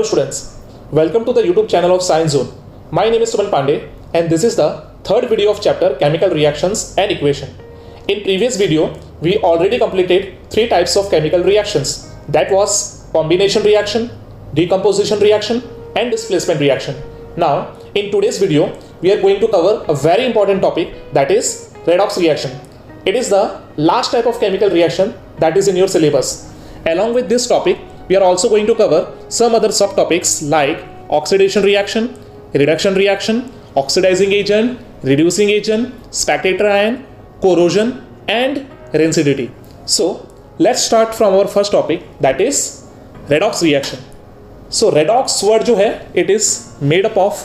Hello students, welcome to the YouTube channel of Science Zone. My name is Suman Pandey and this is the third video of chapter Chemical Reactions and Equation. In previous video, we already completed three types of chemical reactions. That was combination reaction, decomposition reaction and displacement reaction. Now, in today's video, we are going to cover a very important topic, that is redox reaction. It is the last type of chemical reaction that is in your syllabus. Along with this topic, we are also going to cover some other subtopics like oxidation reaction, reduction reaction, oxidizing agent, reducing agent, spectator ion, corrosion and rancidity. So let's start from our first topic, that is redox reaction. So redox word जो है, it is made up of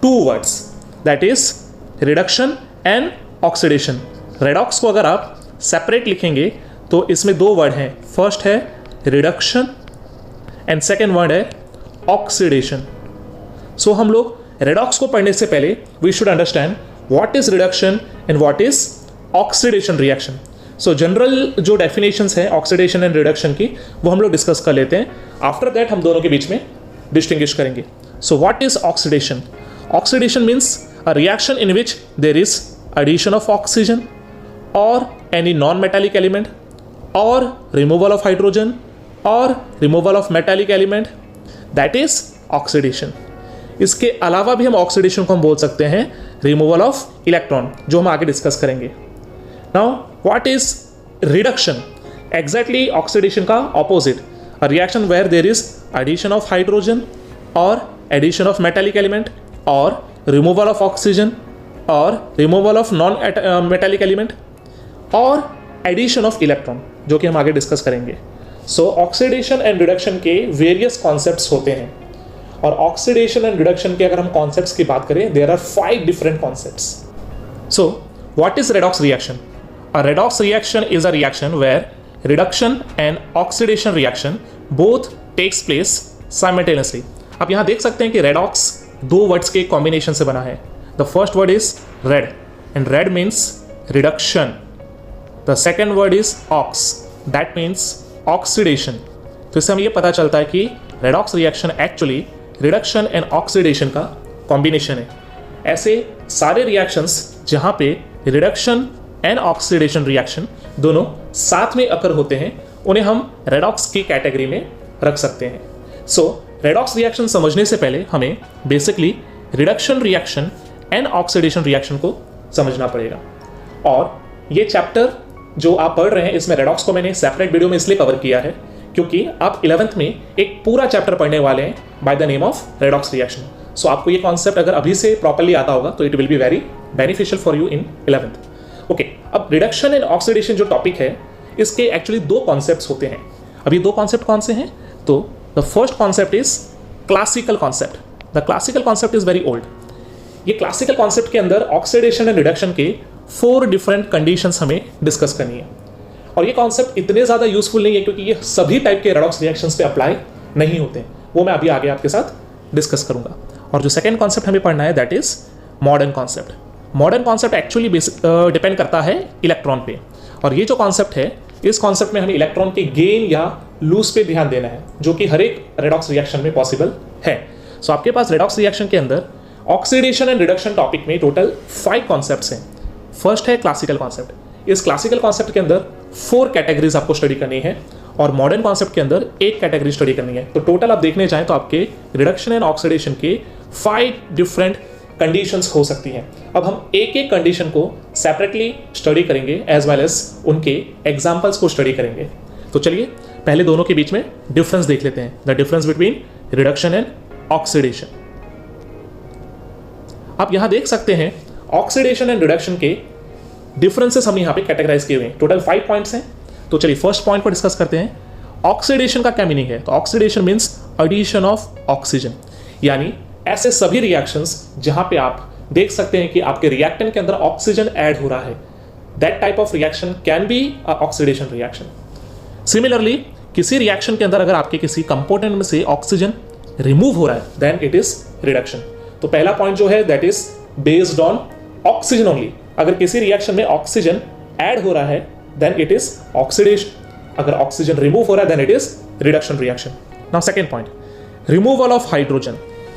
two words, that is reduction and oxidation. redox को अगर आप separate लिखेंगे तो इसमें दो word हैं, फर्स्ट है रिडक्शन एंड सेकेंड वर्ड है ऑक्सीडेशन. सो हम लोग रेडॉक्स को पढ़ने से पहले we should understand what is reduction and what is oxidation reaction. So general जो डेफिनेशंस हैं ऑक्सीडेशन एंड रिडक्शन की वो हम लोग डिस्कस कर लेते हैं. आफ्टर दैट हम दोनों के बीच में डिस्टिंग्विश करेंगे. So what is oxidation? Oxidation means a reaction in which there is addition of oxygen और any non metallic element or removal of hydrogen or removal of metallic element, that is oxidation. इसके अलावा भी हम oxidation को हम बोल सकते हैं रिमूवल ऑफ इलेक्ट्रॉन, जो हम आगे डिस्कस करेंगे. Now what is reduction? Exactly oxidation का opposite, a reaction where there is addition of hydrogen और एडिशन ऑफ मेटालिक एलिमेंट और रिमूवल ऑफ ऑक्सीजन और removal of non metallic element और addition of electron, जो कि हम आगे डिस्कस करेंगे. सो ऑक्सीडेशन एंड रिडक्शन के वेरियस कॉन्सेप्ट्स होते हैं और ऑक्सीडेशन एंड रिडक्शन के अगर हम कॉन्सेप्ट्स की बात करें, there are 5 different concepts. So what is redox reaction? A redox reaction is a reaction where reduction and oxidation reaction both takes place simultaneously. आप यहाँ देख सकते हैं कि रेडॉक्स दो वर्ड्स के कॉम्बिनेशन से बना है. The first word is red and red means reduction. The second word is ox, that means oxidation. तो इससे हमें ये पता चलता है कि redox reaction actually reduction and oxidation का combination है. ऐसे सारे reactions जहाँ पे reduction and oxidation reaction दोनों साथ में अकर होते हैं, उन्हें हम redox की कैटेगरी में रख सकते हैं. So redox reaction समझने से पहले हमें basically reduction reaction and oxidation reaction को समझना पड़ेगा. और ये चैप्टर जो आप पढ़ रहे हैं, इसमें रेडॉक्स को मैंने सेपरेट वीडियो में इसलिए कवर किया है क्योंकि आप 11th में एक पूरा चैप्टर पढ़ने वाले हैं by the name of redox reaction. So आपको ये कॉन्सेप्ट अगर अभी से प्रॉपर्ली आता होगा तो it will be very beneficial for you in 11th. Okay, अब रिडक्शन एंड ऑक्सीडेशन जो टॉपिक है, इसके एक्चुअली दो कॉन्सेप्ट्स होते हैं. अभी दो कॉन्सेप्ट कौन से हैं? तो the first concept is classical concept. The classical concept is very old. ये क्लासिकल कॉन्सेप्ट के अंदर ऑक्सीडेशन एंड रिडक्शन के 4 डिफरेंट कंडीशंस हमें डिस्कस करनी है. और ये कॉन्सेप्ट इतने ज़्यादा यूजफुल नहीं है क्योंकि ये सभी टाइप के रेडॉक्स रिएक्शंस पे अप्लाई नहीं होते हैं. वो मैं अभी आगे आपके साथ डिस्कस करूंगा. और जो सेकंड कॉन्सेप्ट हमें पढ़ना है, that is modern concept. Modern concept actually depend करता है इलेक्ट्रॉन पे. और ये जो कॉन्सेप्ट है, इस कॉन्सेप्ट में हमें इलेक्ट्रॉन के गेन या लूज पे ध्यान देना है, जो कि हर एक रेडॉक्स रिएक्शन में पॉसिबल है. सो आपके पास रेडॉक्स रिएक्शन के अंदर ऑक्सीडेशन एंड रिडक्शन टॉपिक में टोटल 5 कॉन्सेप्ट्स हैं. फर्स्ट है क्लासिकल कॉन्सेप्ट. इस क्लासिकल कॉन्सेप्ट के अंदर 4 कैटेगरीज आपको स्टडी करनी है और मॉडर्न कॉन्सेप्ट के अंदर 1 कैटेगरी स्टडी करनी है. तो टोटल आप देखने जाएं तो आपके रिडक्शन एंड ऑक्सीडेशन के 5 डिफरेंट कंडीशंस हो सकती हैं. अब हम एक एक कंडीशन को सेपरेटली स्टडी करेंगे एज वेल एज उनके एग्जाम्पल्स को स्टडी करेंगे. तो चलिए पहले दोनों के बीच में डिफरेंस देख लेते हैं, the difference between reduction and oxidation. आप यहां देख सकते हैं ऑक्सीडेशन एंड रिडक्शन के डिफरेंसेस हम यहां पे कैटेगराइज किए हुए हैं. टोटल 5 पॉइंट्स हैं. तो चलिए फर्स्ट पॉइंट को डिस्कस करते हैं. ऑक्सीडेशन का क्या मीनिंग है? तो oxidation means addition of oxygen, यानी ऐसे सभी रिएक्शंस जहां पे आप देख सकते हैं कि आपके रिएक्टेंट के अंदर ऑक्सीजन ऐड हो रहा है, that type of reaction can be a oxidation reaction. Similarly किसी रिएक्शन के अंदर अगर आपके किसी कंपोनेंट में से ऑक्सीजन रिमूव हो रहा है, देन इट इज रिडक्शन. तो पहला पॉइंट जो है that is based on oxygen only. अगर किसी रिएक्शन में ऑक्सीजन ऐड हो रहा है, देन इट इज ऑक्सीडेशन. अगर ऑक्सीजन रिमूव हो रहा है, then it is reduction reaction. Now second point, removal of hydrogen,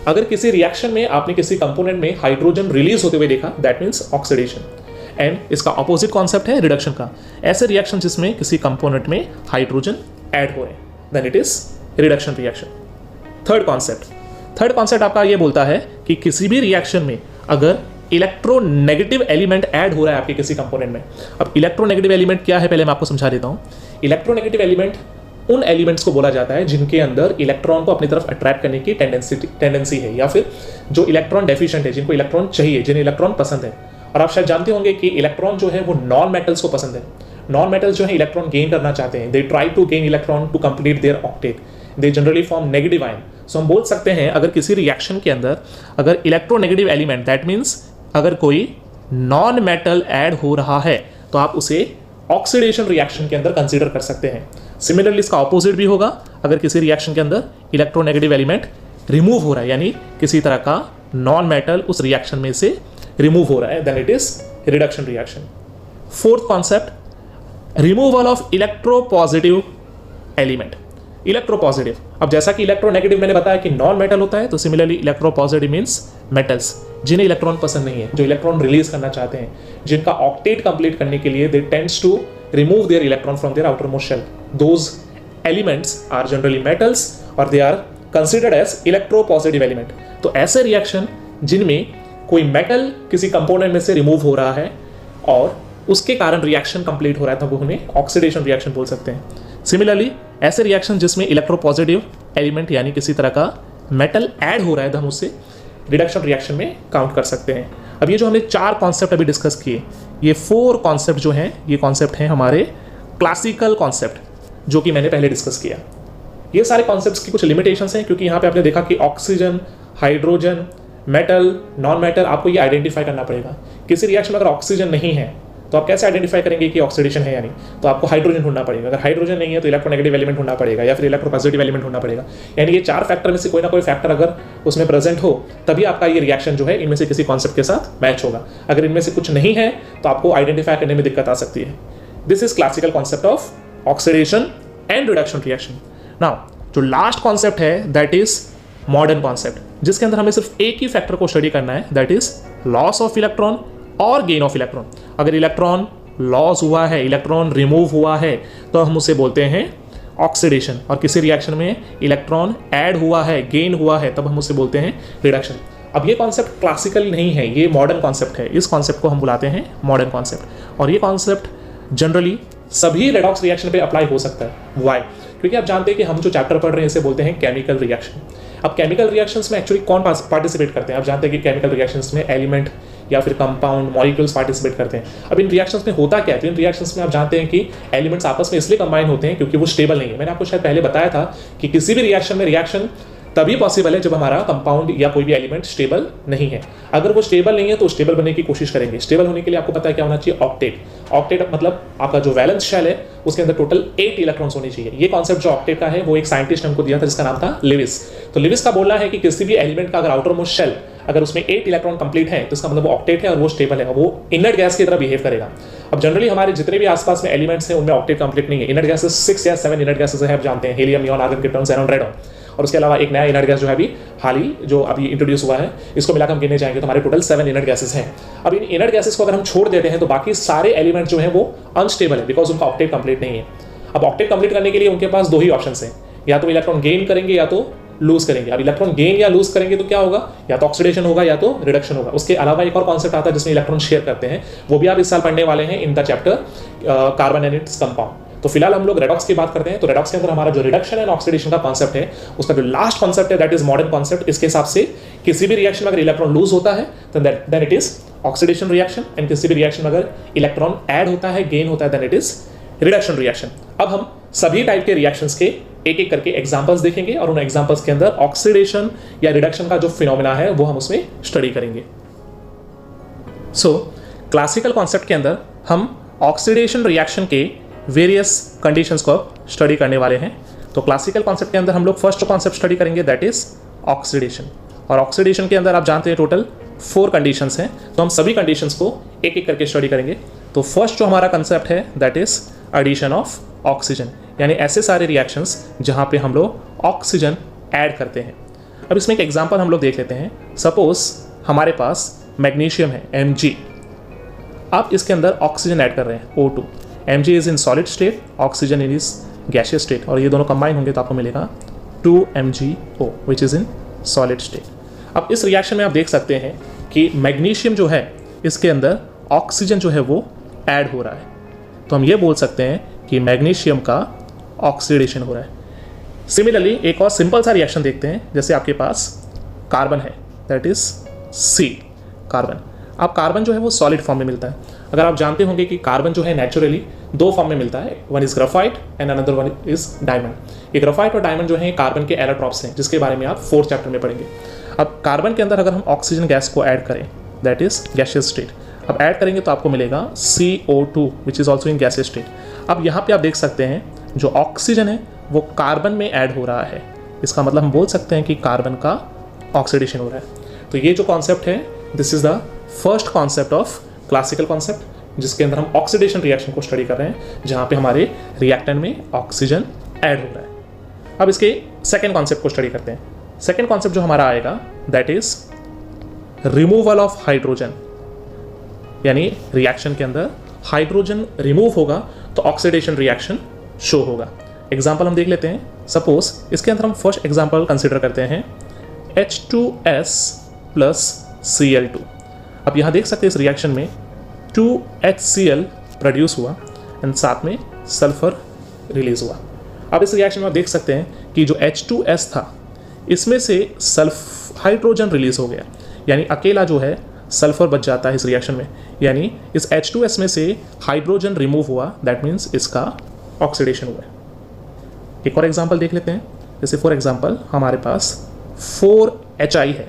अगर किसी रिएक्शन में आपने किसी कंपोनेंट में हाइड्रोजन रिलीज होते हुए देखा, दैट मीन्स ऑक्सीडेशन। एंड इसका ऑपोजिट कॉन्सेप्ट है रिडक्शन का, ऐसे रिएक्शन जिसमें किसी कंपोनेंट में हाइड्रोजन ऐड हो रहे हैं, then it is reduction reaction. Third concept आपका ये बोलता है कि किसी भी रिएक्शन में अगर इलेक्ट्रोनेगेटिव एलिमेंट ऐड हो रहा है आपके किसी कंपोनेंट में। अब इलेक्ट्रोनेगेटिव एलिमेंट क्या है पहले मैं आपको समझा देता हूं। इलेक्ट्रोनेगेटिव एलिमेंट उन एलिमेंट्स को बोला जाता है जिनके अंदर इलेक्ट्रॉन को अपनी तरफ अट्रैक्ट करने की टेंडेंसी है, या फिर जो इलेक्ट्रॉन डेफिशिएंट है, जिनको इलेक्ट्रॉन चाहिए, जिन्हें इलेक्ट्रॉन पसंद है। और आप शायद जानते होंगे कि इलेक्ट्रॉन जो है वो नॉन मेटल्स को पसंद है। नॉन मेटल्स जो है इलेक्ट्रॉन गेन करना चाहते हैं, they try to gain electron to complete their octet, they generally form negative ion. So हम बोल सकते हैं अगर किसी रिएक्शन के अंदर अगर इलेक्ट्रोनेगेटिव एलिमेंट, दैट मीन्स अगर कोई नॉन मेटल ऐड हो रहा है तो आप उसे ऑक्सीडेशन रिएक्शन के अंदर कंसीडर कर सकते हैं। सिमिलरली इसका ऑपोजिट भी होगा, अगर किसी रिएक्शन के अंदर इलेक्ट्रोनेगेटिव एलिमेंट रिमूव हो रहा है, यानी किसी तरह का नॉन मेटल उस रिएक्शन में से रिमूव हो रहा है, then it is reduction reaction. Fourth concept, removal of electropositive element. Electropositive, अब जैसा कि इलेक्ट्रोनेगेटिव मैंने बताया कि नॉन मेटल होता है, तो सिमिलरली इलेक्ट्रोपॉजिटिव मीन्स मेटल्स, जिन्हें इलेक्ट्रॉन पसंद नहीं है, जो इलेक्ट्रॉन रिलीज करना चाहते हैं, जिनका ऑक्टेट कंप्लीट करने के लिए they tends to remove their electron from their outermost shell. Those elements are generally metals और they are considered as electropositive element. तो ऐसे रिएक्शन जिनमें कोई मेटल किसी कंपोनेंट में से रिमूव हो रहा है और उसके कारण रिएक्शन कंप्लीट हो रहा है, तो वो उन्हें ऑक्सीडेशन रिएक्शन बोल सकते हैं। सिमिलरली ऐसे रिएक्शन जिसमें इलेक्ट्रोपॉजिटिव एलिमेंट यानी किसी तरह का मेटल ऐड हो रहा है, तो हम उससे रिडक्शन रिएक्शन में काउंट कर सकते हैं। अब ये जो हमने 4 कॉन्सेप्ट अभी डिस्कस किए, ये 4 कॉन्सेप्ट जो हैं, ये कॉन्सेप्ट हैं हमारे क्लासिकल कॉन्सेप्ट, जो कि मैंने पहले डिस्कस किया। ये सारे कॉन्सेप्ट्स की कुछ लिमिटेशंस हैं, क्योंकि यहाँ पे आपने देखा कि oxygen, hydrogen, metal, non metal, आपको ये आइडेंटिफाई करना पड़ेगा। किसी रिएक्शन में अगर ऑक्सीजन नहीं है तो आप कैसे आइडेंटिफाई करेंगे कि ऑक्सीडेशन है या नहीं? तो आपको हाइड्रोजन ढूंढना पड़ेगा। अगर हाइड्रोजन नहीं है तो इलेक्ट्रोनेगेटिव एलिमेंट ढूंढना पड़ेगा, या फिर इलेक्ट्रोपॉजिटिव एलिमेंट ढूंढना पड़ेगा। यानी ये 4 फैक्टर में से कोई ना कोई फैक्टर अगर उसमें प्रेजेंट हो, तभी आपका ये रिएक्शन जो है इनमें से किसी कॉन्सेप्ट के साथ मैच होगा। अगर इनमें से कुछ नहीं है तो आपको आइडेंटिफाई करने में दिक्कत आ सकती है। This is classical concept of oxidation and reduction reaction. Now जो लास्ट कॉन्सेप्ट है दैट इज मॉडर्न कॉन्सेप्ट, जिसके अंदर हमें सिर्फ एक ही फैक्टर को स्टडी करना है, that is loss of electron और गेन ऑफ इलेक्ट्रॉन। अगर इलेक्ट्रॉन लॉस हुआ है, इलेक्ट्रॉन रिमूव हुआ है, तो हम उसे बोलते हैं ऑक्सीडेशन। और किसी रिएक्शन में इलेक्ट्रॉन ऐड हुआ है, गेन हुआ है, तब हम उसे बोलते हैं रिडक्शन। अब ये कॉन्सेप्ट क्लासिकल नहीं है, ये मॉडर्न कॉन्सेप्ट है। इस कॉन्सेप्ट को हम बुलाते हैं मॉडर्न कॉन्सेप्ट। और ये कॉन्सेप्ट जनरली सभी रेडॉक्स रिएक्शन पे अप्लाई हो सकता है। व्हाई? क्योंकि आप जानते हैं कि हम जो चैप्टर पढ़ रहे हैं इसे बोलते हैं केमिकल रिएक्शन। अब केमिकल रिएक्शंस में एक्चुअली कौन पार्टिसिपेट करते हैं? आप जानते हैं कि केमिकल रिएक्शंस में एलिमेंट या फिर कंपाउंड, मॉलिक्यूल्स पार्टिसिपेट करते हैं। अब इन रिएक्शंस में होता क्या है? तो इन रिएक्शंस में आप जानते हैं कि एलिमेंट्स आपस में इसलिए कंबाइन होते हैं क्योंकि वो स्टेबल नहीं है। मैंने आपको शायद पहले बताया था कि किसी भी रिएक्शन में रिएक्शन तभी पॉसिबल है जब हमारा कंपाउंड या कोई भी एलिमेंट स्टेबल नहीं है। अगर वो स्टेबल नहीं है तो स्टेबल बनने की कोशिश करेंगे। स्टेबल होने के लिए आपको पता है क्या होना चाहिए? ऑक्टेट। ऑक्टेट मतलब आपका जो वैलेंस शेल है उसके अंदर टोटल 8 इलेक्ट्रॉन्स होने चाहिए। ये कॉन्सेप्ट जो ऑक्टेट का है वो एक साइंटिस्ट ने हमको दिया था जिसका नाम था लिविस। तो लिविस का बोलना है कि किसी भी एलिमेंट का अगर आउटर मोस्ट शेल अगर उसमें 8 इलेक्ट्रॉन कंप्लीट है तो इसका मतलब वो ऑक्टेट है और वो स्टेबल है, वो इनर्ट गैस की तरह बिहेव करेगा। अब जनरली हमारे जितने भी आसपास में एलिमेंट्स हैं उनमें ऑक्टेट कंप्लीट नहीं है। इनर्ट गैसेस 6 या 7 इनर्ट गैसेस है, आप जानते हैं, helium, neon, argon, krypton, xenon, radon. और उसके अलावा एक नया इनर्ट गैस जो है अभी हाल ही जो अभी इंट्रोड्यूस हुआ है, इसको मिलाकर हम गिनने जाएंगे तो हमारे टोटल 7 इनर्ट गैसेस हैं। अब इन इनर्ट गैसेस को अगर हम छोड़ देते हैं तो बाकी सारे एलिमेंट जो हैं वो अनस्टेबल है, बिकॉज उनका ऑक्टेट कंप्लीट नहीं है। अब ऑक्टेट कंप्लीट करने के लिए उनके पास 2 ही ऑप्शन हैं, या तो इलेक्ट्रॉन गेन करेंगे या तो लूज करेंगे। अब इलेक्ट्रॉन गेन या लूज करेंगे तो क्या होगा? या तो ऑक्सीडेशन होगा या तो रिडक्शन होगा। उसके अलावा एक और कॉन्सेप्ट आता है जिसमें इलेक्ट्रॉन शेयर करते हैं, वो भी आप इस साल पढ़ने वाले हैं in the chapter carbon and its compound. तो फिलहाल हम लोग रेडॉक्स की बात करते हैं। तो रेडॉक्स के अंदर हमारा जो रिडक्शन एंड ऑक्सीडेशन का कॉन्सेप्ट है, उसका जो लास्ट कॉन्सेप्ट है दैट इज मॉडर्न कॉन्सेप्ट। इसके हिसाब से किसी भी रिएक्शन में अगर इलेक्ट्रॉन लूज होता है तो then it is oxidation reaction, and किसी भी रिएक्शन में अगर इलेक्ट्रॉन ऐड होता है, गेन होता है, then it is reduction reaction. अब हम सभी टाइप के रिएक्शंस के एक एक करके एग्जांपल्स देखेंगे और उन एग्जांपल्स के अंदर ऑक्सीडेशन या रिडक्शन का जो फिनोमेना है वो हम उसमें स्टडी करेंगे। सो क्लासिकल कॉन्सेप्ट के अंदर हम ऑक्सीडेशन रिएक्शन के वेरियस कंडीशंस को स्टडी करने वाले हैं। तो क्लासिकल कॉन्सेप्ट के अंदर हम लोग फर्स्ट कॉन्सेप्ट स्टडी करेंगे दैट इज ऑक्सीडेशन। और ऑक्सीडेशन के अंदर आप जानते हैं टोटल 4 कंडीशंस हैं, तो हम सभी कंडीशंस को एक एक करके स्टडी करेंगे। तो फर्स्ट जो हमारा कंसेप्ट है that is addition of oxygen, यानी ऐसे सारे रिएक्शंस जहां पे हम लोग ऑक्सीजन ऐड करते हैं। अब इसमें एक एग्जांपल हम लोग देख लेते हैं। सपोज हमारे पास मैग्नीशियम है Mg, आप इसके अंदर ऑक्सीजन ऐड कर रहे हैं O2। Mg is in solid state, oxygen is gaseous state, और ये दोनों कंबाइन होंगे तो आपको मिलेगा 2MgO which is in solid state. अब इस रिएक्शन में आप देख सकते हैं कि मैग्नीशियम जो है इसके अंदर ऑक्सीजन जो है वो ऐड हो रहा है, तो हम ये बोल सकते हैं कि मैग्नीशियम का ऑक्सीडेशन हो रहा है। सिमिलरली एक और सिंपल सा रिएक्शन देखते हैं। जैसे आपके पास कार्बन है, दैट इज C कार्बन। अब कार्बन जो है वो सॉलिड फॉर्म में मिलता है। अगर आप जानते होंगे कि कार्बन जो है नेचुरली दो फॉर्म में मिलता है, one is graphite and another one is diamond. ये ग्राफाइट और डायमंड जो है कार्बन के एलोट्रॉप्स हैं, जिसके बारे में आप 4th चैप्टर में पढ़ेंगे। अब कार्बन के अंदर अगर हम ऑक्सीजन गैस को ऐड करें, दैट इज गैसियस स्टेट, अब ऐड करेंगे तो आपको मिलेगा CO2 which is also in gaseous state. अब यहाँ पे आप देख सकते हैं जो ऑक्सीजन है वो कार्बन में ऐड हो रहा है, इसका मतलब हम बोल सकते हैं कि कार्बन का ऑक्सीडेशन हो रहा है। तो ये जो कॉन्सेप्ट है, this is the first concept of classical concept, जिसके अंदर हम ऑक्सीडेशन रिएक्शन को स्टडी कर रहे हैं, जहाँ पे हमारे रिएक्टेंट में ऑक्सीजन ऐड हो रहा है। अब इसके सेकेंड कॉन्सेप्ट को स्टडी करते हैं। सेकेंड कॉन्सेप्ट जो हमारा आएगा that is removal of hydrogen, यानी रिएक्शन के अंदर हाइड्रोजन रिमूव होगा तो ऑक्सीडेशन रिएक्शन शो होगा। एग्जाम्पल हम देख लेते हैं। सपोज इसके अंदर हम फर्स्ट एग्जाम्पल कंसिडर करते हैं H2S प्लस Cl2। अब यहाँ देख सकते हैं इस रिएक्शन में 2HCl प्रोड्यूस हुआ एंड साथ में सल्फर रिलीज हुआ। अब इस रिएक्शन में आप देख सकते हैं कि जो H2S था इसमें से हाइड्रोजन रिलीज हो गया, यानी अकेला जो है सल्फर बच जाता है इस रिएक्शन में, यानी इस H2S में से हाइड्रोजन रिमूव हुआ, दैट मीन्स इसका ऑक्सीडेशन हुआ है। एक और एग्जांपल देख लेते हैं। जैसे फॉर एग्जांपल हमारे पास 4HI है,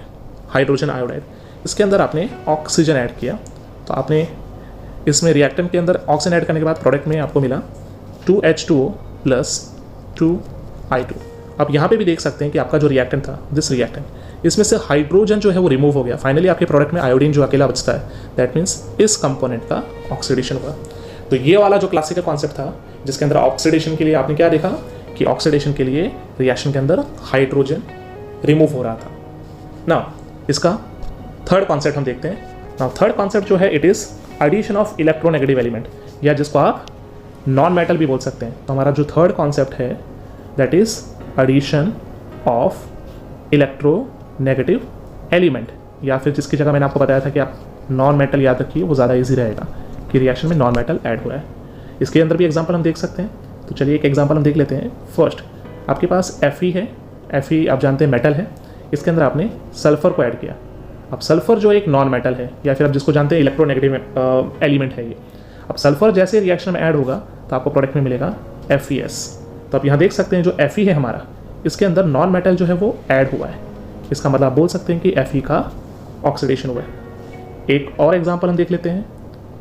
हाइड्रोजन आयोडाइड, इसके अंदर आपने ऑक्सीजन ऐड किया, तो आपने इसमें रिएक्टेंट के अंदर ऑक्सीजन ऐड करने के बाद प्रोडक्ट में आपको मिला 2H2O प्लस 2I2। अब यहाँ पे भी देख सकते हैं कि आपका जो रिएक्टेंट था, दिस रिएक्टेंट, इसमें से हाइड्रोजन जो है वो रिमूव हो गया। फाइनली आपके प्रोडक्ट में आयोडीन जो अकेला बचता है, दैट मीन्स इस कंपोनेंट का ऑक्सीडेशन हुआ। तो ये वाला जो क्लासिकल कॉन्सेप्ट था, जिसके अंदर ऑक्सीडेशन के लिए आपने क्या देखा कि ऑक्सीडेशन के लिए रिएक्शन के अंदर हाइड्रोजन रिमूव हो रहा था। नाउ इसका थर्ड कॉन्सेप्ट हम देखते हैं। नाउ थर्ड कॉन्सेप्ट जो है it is addition of electronegative element, या जिसको आप नॉन मेटल भी बोल सकते हैं। तो हमारा जो थर्ड कॉन्सेप्ट है that is addition of electronegative element, या फिर जिसकी जगह मैंने आपको बताया था कि आप नॉन मेटल याद रखिए, वो ज़्यादा ईजी रहेगा कि रिएक्शन में नॉन मेटल ऐड हो रहा है। इसके अंदर भी एग्जाम्पल हम देख सकते हैं। तो चलिए एक एग्जाम्पल हम देख लेते हैं। फर्स्ट आपके पास Fe है, Fe आप जानते हैं मेटल है, इसके अंदर आपने सल्फर को ऐड किया। अब सल्फर जो एक नॉन मेटल है, या फिर आप जिसको जानते हैं इलेक्ट्रोनेगेटिव एलिमेंट है ये। अब सल्फर जैसे रिएक्शन में ऐड होगा तो आपको प्रोडक्ट में मिलेगा FeS। तो आप यहाँ देख सकते हैं जो Fe है हमारा, इसके अंदर नॉन मेटल जो है वो ऐड हुआ है, इसका मतलब आप बोल सकते हैं कि Fe का ऑक्सीडेशन हुआ है। एक और एग्जाम्पल हम देख लेते हैं।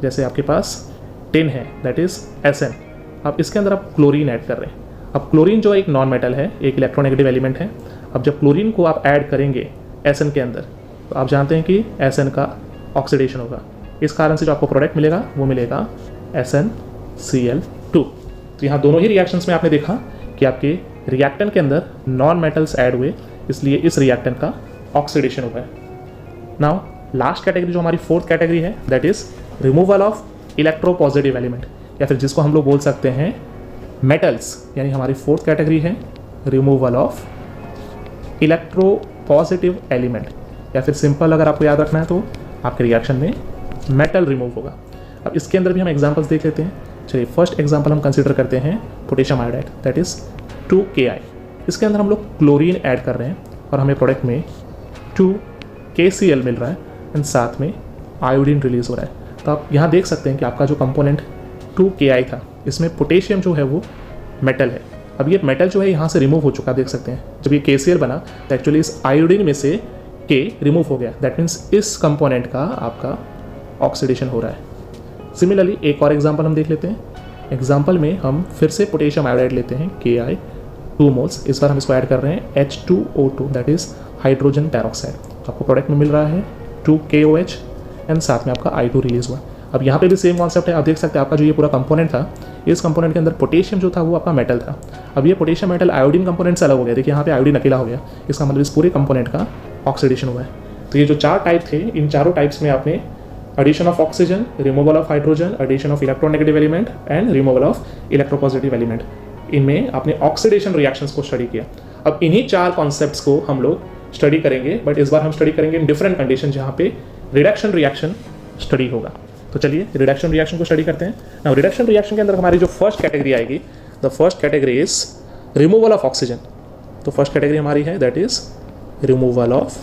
जैसे आपके पास टिन है, दैट इज Sn। अब इसके अंदर आप क्लोरीन ऐड कर रहे हैं। अब क्लोरीन जो एक नॉन मेटल है, एक इलेक्ट्रोनेगेटिव एलिमेंट है। अब जब क्लोरीन को आप ऐड करेंगे Sn के अंदर, तो आप जानते हैं कि Sn का ऑक्सीडेशन होगा। इस कारण से जो आपको प्रोडक्ट मिलेगा वो मिलेगा SnCl2। तो यहाँ दोनों ही रिएक्शंस में आपने देखा कि आपके रिएक्टेंट के अंदर नॉन मेटल्स ऐड हुए, इसलिए इस रिएक्टेंट का ऑक्सीडेशन हुआ है। नाउ लास्ट कैटेगरी जो हमारी फोर्थ कैटेगरी है that is removal of electropositive element, या फिर जिसको हम लोग बोल सकते हैं मेटल्स, यानी हमारी फोर्थ कैटेगरी है रिमूवल ऑफ इलेक्ट्रोपॉजिटिव एलिमेंट, या फिर सिंपल अगर आपको याद रखना है तो आपके रिएक्शन में मेटल रिमूव होगा। अब इसके अंदर भी हम एग्जांपल्स देख लेते हैं। चलिए फर्स्ट एग्जांपल हम कंसीडर करते हैं potassium iodide, that is 2Ki। इसके अंदर हम लोग क्लोरीन ऐड कर रहे हैं और हमें प्रोडक्ट में 2KCl मिल रहा है एंड साथ में आयोडीन रिलीज हो रहा है। तो आप यहाँ देख सकते हैं कि आपका जो कंपोनेंट 2Ki था, इसमें पोटेशियम जो है वो मेटल है। अब ये मेटल जो है यहाँ से रिमूव हो चुका, देख सकते हैं। जब ये KCl बना तो एक्चुअली इस आयोडीन में से K रिमूव हो गया, दैट मीन्स इस कंपोनेंट का आपका ऑक्सीडेशन हो रहा है। सिमिलरली एक और एग्जांपल हम देख लेते हैं। एग्जांपल में हम फिर से पोटेशियम आयोडाइड लेते हैं Ki 2 मोल्स, इस बार हम इसको ऐड कर रहे हैं H2O2, that is hydrogen peroxide. तो आपको प्रोडक्ट में मिल रहा है 2KOH एंड साथ में आपका I2 रिलीज हुआ। अब यहाँ पे भी सेम कॉन्सेप्ट है। आप देख सकते हैं आपका जो ये पूरा कंपोनेंट था, इस कंपोनेंट के अंदर पोटेशियम जो था वो आपका मेटल था। अब ये पोटेशियम मेटल आयोडीन कंपोनेंट से अलग हो गया। देखिए यहाँ पे आयोडीन अकेला हो गया, इसका मतलब इस पूरे कंपोनेंट का ऑक्सीडेशन हुआ है। तो ये जो 4 टाइप थे, इन चारों टाइप्स में आपने addition of oxygen, removal of hydrogen, addition of electronegative element and removal of electropositive element, इनमें आपने ऑक्सीडेशन रिएक्शंस को स्टडी किया। अब इन्हीं 4 कॉन्सेप्ट्स को हम लोग स्टडी करेंगे, बट इस बार हम स्टडी करेंगे इन डिफरेंट कंडीशन जहाँ पे रिडक्शन रिएक्शन स्टडी होगा। तो चलिए रिडक्शन रिएक्शन को स्टडी करते हैं। नाउ रिडक्शन रिएक्शन के अंदर हमारी जो फर्स्ट कैटेगरी आएगी, the first category is removal of oxygen. तो फर्स्ट कैटेगरी हमारी है that is removal of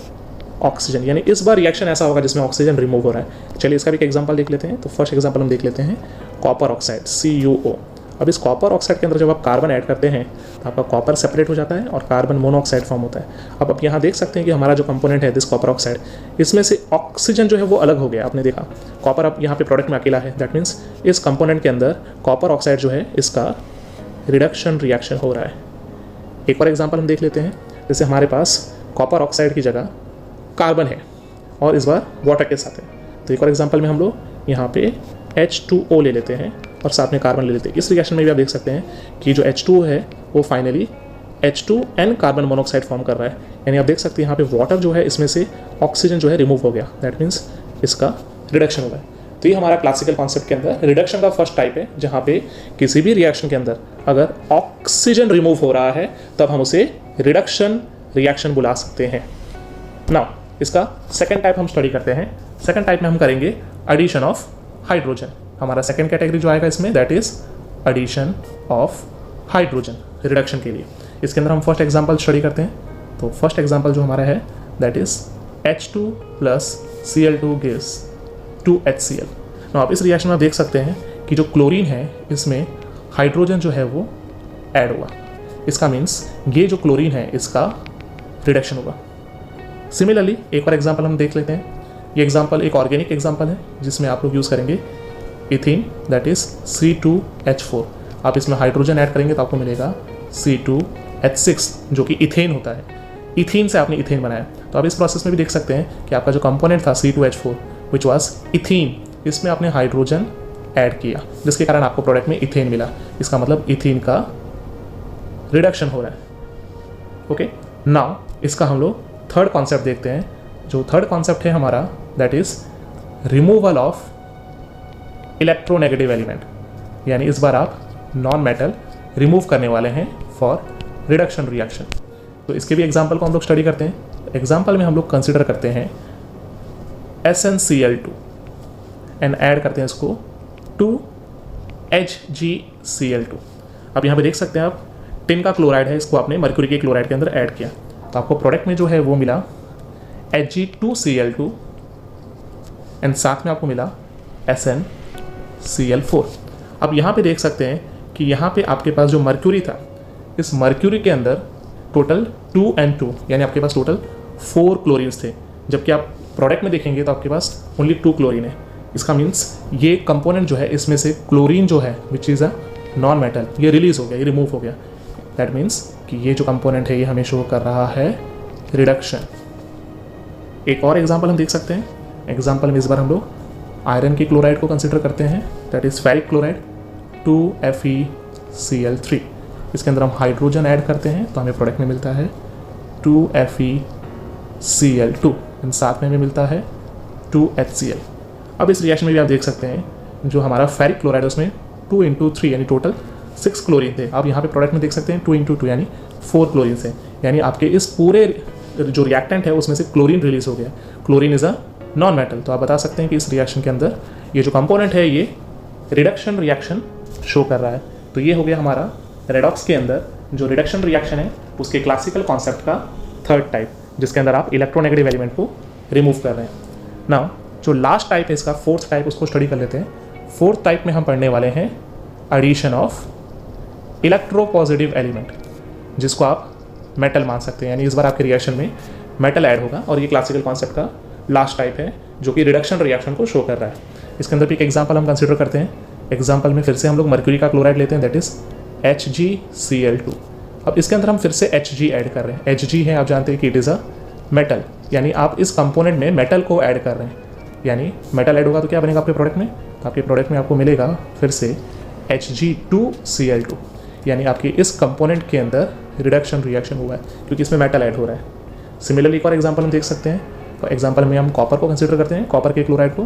oxygen, यानी इस बार रिएक्शन ऐसा होगा जिसमें ऑक्सीजन रिमूव हो रहा है। चलिए इसका भी एक एग्जांपल देख लेते हैं। तो फर्स्ट एग्जांपल हम देख लेते हैं कॉपर ऑक्साइड, CuO। अब इस कॉपर ऑक्साइड के अंदर जब आप कार्बन ऐड करते हैं तो आपका कॉपर सेपरेट हो जाता है और कार्बन मोनोऑक्साइड फॉर्म होता है। अब आप यहाँ देख सकते हैं कि हमारा जो कंपोनेंट है दिस कॉपर ऑक्साइड, इसमें से ऑक्सीजन जो है वो अलग हो गया। आपने देखा कॉपर अब यहाँ पे प्रोडक्ट में अकेला है, दैट मीन्स इस कंपोनेंट के अंदर कॉपर ऑक्साइड जो है इसका रिडक्शन रिएक्शन हो रहा है। एक और एग्जाम्पल हम देख लेते हैं। जैसे हमारे पास कॉपर ऑक्साइड की जगह कार्बन है और इस बार वाटर के साथ है। तो एक और एग्जाम्पल में हम लोग यहाँ पे H2O ले लेते हैं और साथ में कार्बन ले लेते हैं। इस रिएक्शन में भी आप देख सकते हैं कि जो H2O है वो finally H2N carbon monoxide form कर रहा है। यानी आप देख सकते हैं यहाँ पे वाटर जो है इसमें से ऑक्सीजन जो है रिमूव हो गया, दैट मीन्स इसका रिडक्शन हुआ है। तो ये हमारा क्लासिकल कॉन्सेप्ट के अंदर रिडक्शन का फर्स्ट टाइप है, जहाँ पे किसी भी रिएक्शन के अंदर अगर ऑक्सीजन रिमूव हो रहा है तब हम उसे रिडक्शन रिएक्शन बुला सकते हैं। नाउ इसका सेकेंड टाइप हम स्टडी करते हैं। सेकेंड टाइप में हम करेंगे एडिशन ऑफ हाइड्रोजन। हमारा सेकेंड कैटेगरी जो आएगा इसमें that is addition of hydrogen reduction के लिए। इसके अंदर हम फर्स्ट एग्जांपल स्टडी करते हैं। तो फर्स्ट एग्जांपल जो हमारा है that is H2 + Cl2 gives 2HCl। तो आप इस रिएक्शन में देख सकते हैं कि जो क्लोरीन है इसमें हाइड्रोजन जो है वो ऐड हुआ। इसका मीन्स ये जो क्लोरीन है इसका रिडक्शन होगा। सिमिलरली एक और एग्जांपल हम देख लेते हैं। ये एग्जांपल एक ऑर्गेनिक एग्जांपल है जिसमें आप लोग यूज़ करेंगे इथीन दैट इज C2H4। आप इसमें हाइड्रोजन ऐड करेंगे तो आपको मिलेगा C2H6 जो कि इथेन होता है। इथीन से आपने इथेन बनाया। तो आप इस प्रोसेस में भी देख सकते हैं कि आपका जो कंपोनेंट था C2H4 विच वाज इथीन, इसमें आपने हाइड्रोजन ऐड किया जिसके कारण आपको प्रोडक्ट में इथेन मिला। इसका मतलब इथीन का रिडक्शन हो रहा है। ओके, नाउ इसका हम लोग थर्ड कॉन्सेप्ट देखते हैं। जो थर्ड कॉन्सेप्ट है हमारा that is removal of electronegative element, यानी इस बार आप नॉन मेटल रिमूव करने वाले हैं फॉर रिडक्शन रिएक्शन। तो इसके भी एग्जांपल को हम लोग स्टडी करते हैं। एग्जांपल में हम लोग कंसिडर करते हैं SnCl2 एंड ऐड करते हैं इसको 2HgCl2। अब यहाँ पे देख सकते हैं आप टिन का क्लोराइड है, इसको आपने मर्क्यूरी के क्लोराइड के अंदर ऐड किया तो आपको प्रोडक्ट में जो है वो मिला Hg2Cl2 एंड साथ में आपको मिला SnCl4। अब यहाँ पे देख सकते हैं कि यहाँ पे आपके पास जो मर्क्यूरी था, इस मर्क्यूरी के अंदर टोटल 2 and 2 यानी आपके पास टोटल 4 क्लोरीन्स थे, जबकि आप प्रोडक्ट में देखेंगे तो आपके पास ओनली 2 क्लोरीन है। इसका मीन्स ये कंपोनेंट जो है इसमें से क्लोरीन जो है which is a non metal, ये रिलीज हो गया, ये रिमूव हो गया। दैट मीन्स कि ये जो कंपोनेंट है ये हमें शो कर रहा है रिडक्शन। एक और एग्जांपल हम देख सकते हैं। एग्जांपल में इस बार हम लोग आयरन की क्लोराइड को कंसिडर करते हैं that is ferric chloride 2FeCl3। इसके अंदर हम हाइड्रोजन ऐड करते हैं तो हमें प्रोडक्ट में मिलता है 2FeCl2 एंड साथ में हमें मिलता है 2HCl। अब इस रिएक्शन में भी आप देख सकते हैं जो हमारा फेरिक क्लोराइड उसमें 2 × 3 यानी टोटल 6 क्लोरीन थे। आप यहाँ पे प्रोडक्ट में देख सकते हैं 2 × 2 यानी 4 क्लोरीन है। यानी आपके इस पूरे जो रिएक्टेंट है उसमें से क्लोरीन रिलीज हो गया। Chlorine is a non metal. तो आप बता सकते हैं कि इस रिएक्शन के अंदर ये जो कंपोनेंट है ये रिडक्शन रिएक्शन शो कर रहा है। तो ये हो गया हमारा रेडॉक्स के अंदर जो रिडक्शन रिएक्शन है उसके क्लासिकल कॉन्सेप्ट का थर्ड टाइप, जिसके अंदर आप इलेक्ट्रोनेगेटिव एलिमेंट को रिमूव कर रहे हैं। नाउ जो लास्ट टाइप है इसका फोर्थ टाइप, उसको स्टडी कर लेते हैं। फोर्थ टाइप में हम पढ़ने वाले हैं एडिशन ऑफ इलेक्ट्रोपॉजिटिव एलिमेंट, जिसको आप मेटल मान सकते हैं। यानी इस बार आपके रिएक्शन में मेटल ऐड होगा और ये क्लासिकल कॉन्सेप्ट का लास्ट टाइप है जो कि रिडक्शन रिएक्शन को शो कर रहा है। इसके अंदर भी एक एग्जांपल हम कंसिडर करते हैं। एग्जांपल में फिर से हम लोग मर्क्यूरी का क्लोराइड लेते हैं दैट इज HgCl2। अब इसके अंदर हम फिर से Hg ऐड कर रहे हैं। Hg है, आप जानते हैं कि इट इज़ अ मेटल, यानी आप इस कंपोनेंट में मेटल को ऐड कर रहे हैं। यानी मेटल ऐड होगा तो क्या बनेगा आपके प्रोडक्ट में? तो आपके प्रोडक्ट में आपको मिलेगा फिर से Hg2Cl2, यानी आपके इस कंपोनेंट के अंदर रिडक्शन रिएक्शन हुआ है क्योंकि इसमें मेटल ऐड हो रहा है। सिमिलरली एक और एग्जांपल हम देख सकते हैं। तो एग्जांपल में हम कॉपर को कंसिडर करते हैं, कॉपर के क्लोराइड को।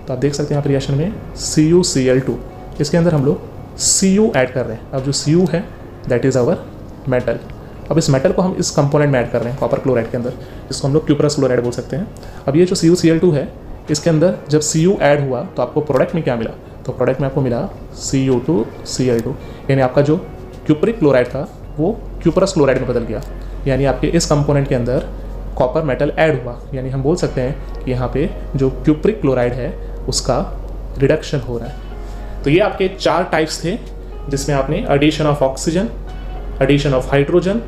तो आप देख सकते हैं यहाँ पर रिएक्शन में CuCl2, इसके अंदर हम लोग Cu ऐड कर रहे हैं। अब जो Cu है दैट इज़ आवर मेटल। अब इस मेटल को हम इस कंपोनेंट में ऐड कर रहे हैं कॉपर क्लोराइड के अंदर, जिसको हम लोग क्यूप्रस क्लोराइड बोल सकते हैं। अब ये जो CuCl2 है, इसके अंदर जब Cu ऐड हुआ तो आपको प्रोडक्ट में क्या मिला? तो प्रोडक्ट में आपको मिला Cu2Cl2, यानी आपका जो क्यूप्रिक क्लोराइड था वो क्यूप्रस क्लोराइड में बदल गया, यानी आपके इस कंपोनेंट के अंदर कॉपर मेटल ऐड हुआ। यानी हम बोल सकते हैं कि यहाँ पे जो क्यूप्रिक क्लोराइड है उसका रिडक्शन हो रहा है। तो ये आपके 4 टाइप्स थे, जिसमें आपने addition of oxygen, addition of hydrogen,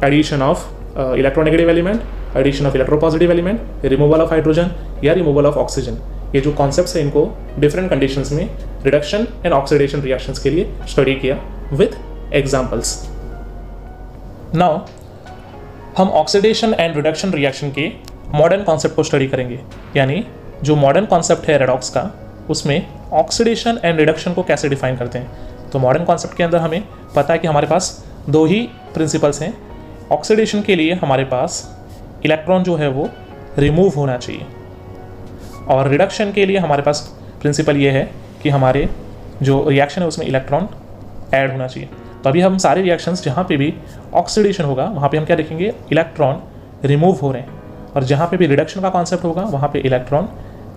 addition of electronegative element, addition of electropositive element, removal of hydrogen या रिमूवल ऑफ ऑक्सीजन, ये जो कॉन्सेप्ट्स हैं इनको डिफरेंट कंडीशंस में रिडक्शन एंड ऑक्सीडेशन रिएक्शंस के लिए स्टडी किया विद एग्जांपल्स। नाउ हम ऑक्सीडेशन एंड रिडक्शन रिएक्शन के मॉडर्न कॉन्सेप्ट को स्टडी करेंगे, यानी जो मॉडर्न कॉन्सेप्ट है रेडॉक्स का, उसमें ऑक्सीडेशन एंड रिडक्शन को कैसे डिफाइन करते हैं। तो मॉडर्न कॉन्सेप्ट के अंदर हमें पता है कि हमारे पास 2 ही प्रिंसिपल्स हैं। ऑक्सीडेशन के लिए हमारे पास इलेक्ट्रॉन जो है वो रिमूव होना चाहिए, और रिडक्शन के लिए हमारे पास प्रिंसिपल ये है कि हमारे जो रिएक्शन है उसमें इलेक्ट्रॉन ऐड होना चाहिए। तो अभी हम सारे रिएक्शंस जहाँ पे भी ऑक्सीडेशन होगा वहाँ पे हम क्या देखेंगे? इलेक्ट्रॉन रिमूव हो रहे हैं, और जहाँ पे भी रिडक्शन का कॉन्सेप्ट होगा वहाँ पे इलेक्ट्रॉन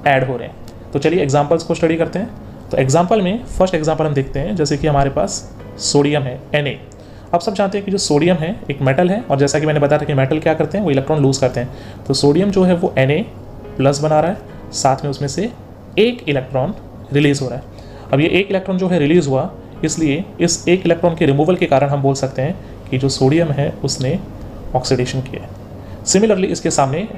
ऐड हो रहे हैं। तो चलिए एग्जांपल्स को स्टडी करते हैं। तो एग्जांपल में फर्स्ट एग्जांपल हम देखते हैं, जैसे कि हमारे पास सोडियम है Na। आप सब जानते हैं कि जो सोडियम है एक मेटल है, और जैसा कि मैंने बताया था कि मेटल क्या करते हैं, वो इलेक्ट्रॉन लूज करते हैं। तो सोडियम जो है वो Na+ बना रहा है, साथ में उसमें से एक इलेक्ट्रॉन रिलीज़ हो रहा है। अब ये एक इलेक्ट्रॉन जो है रिलीज़ हुआ, इसलिए इस एक इलेक्ट्रॉन के रिमूवल के कारण हम बोल सकते हैं कि जो सोडियम है उसने ऑक्सीडेशन किया है। सिमिलरली इसके सामने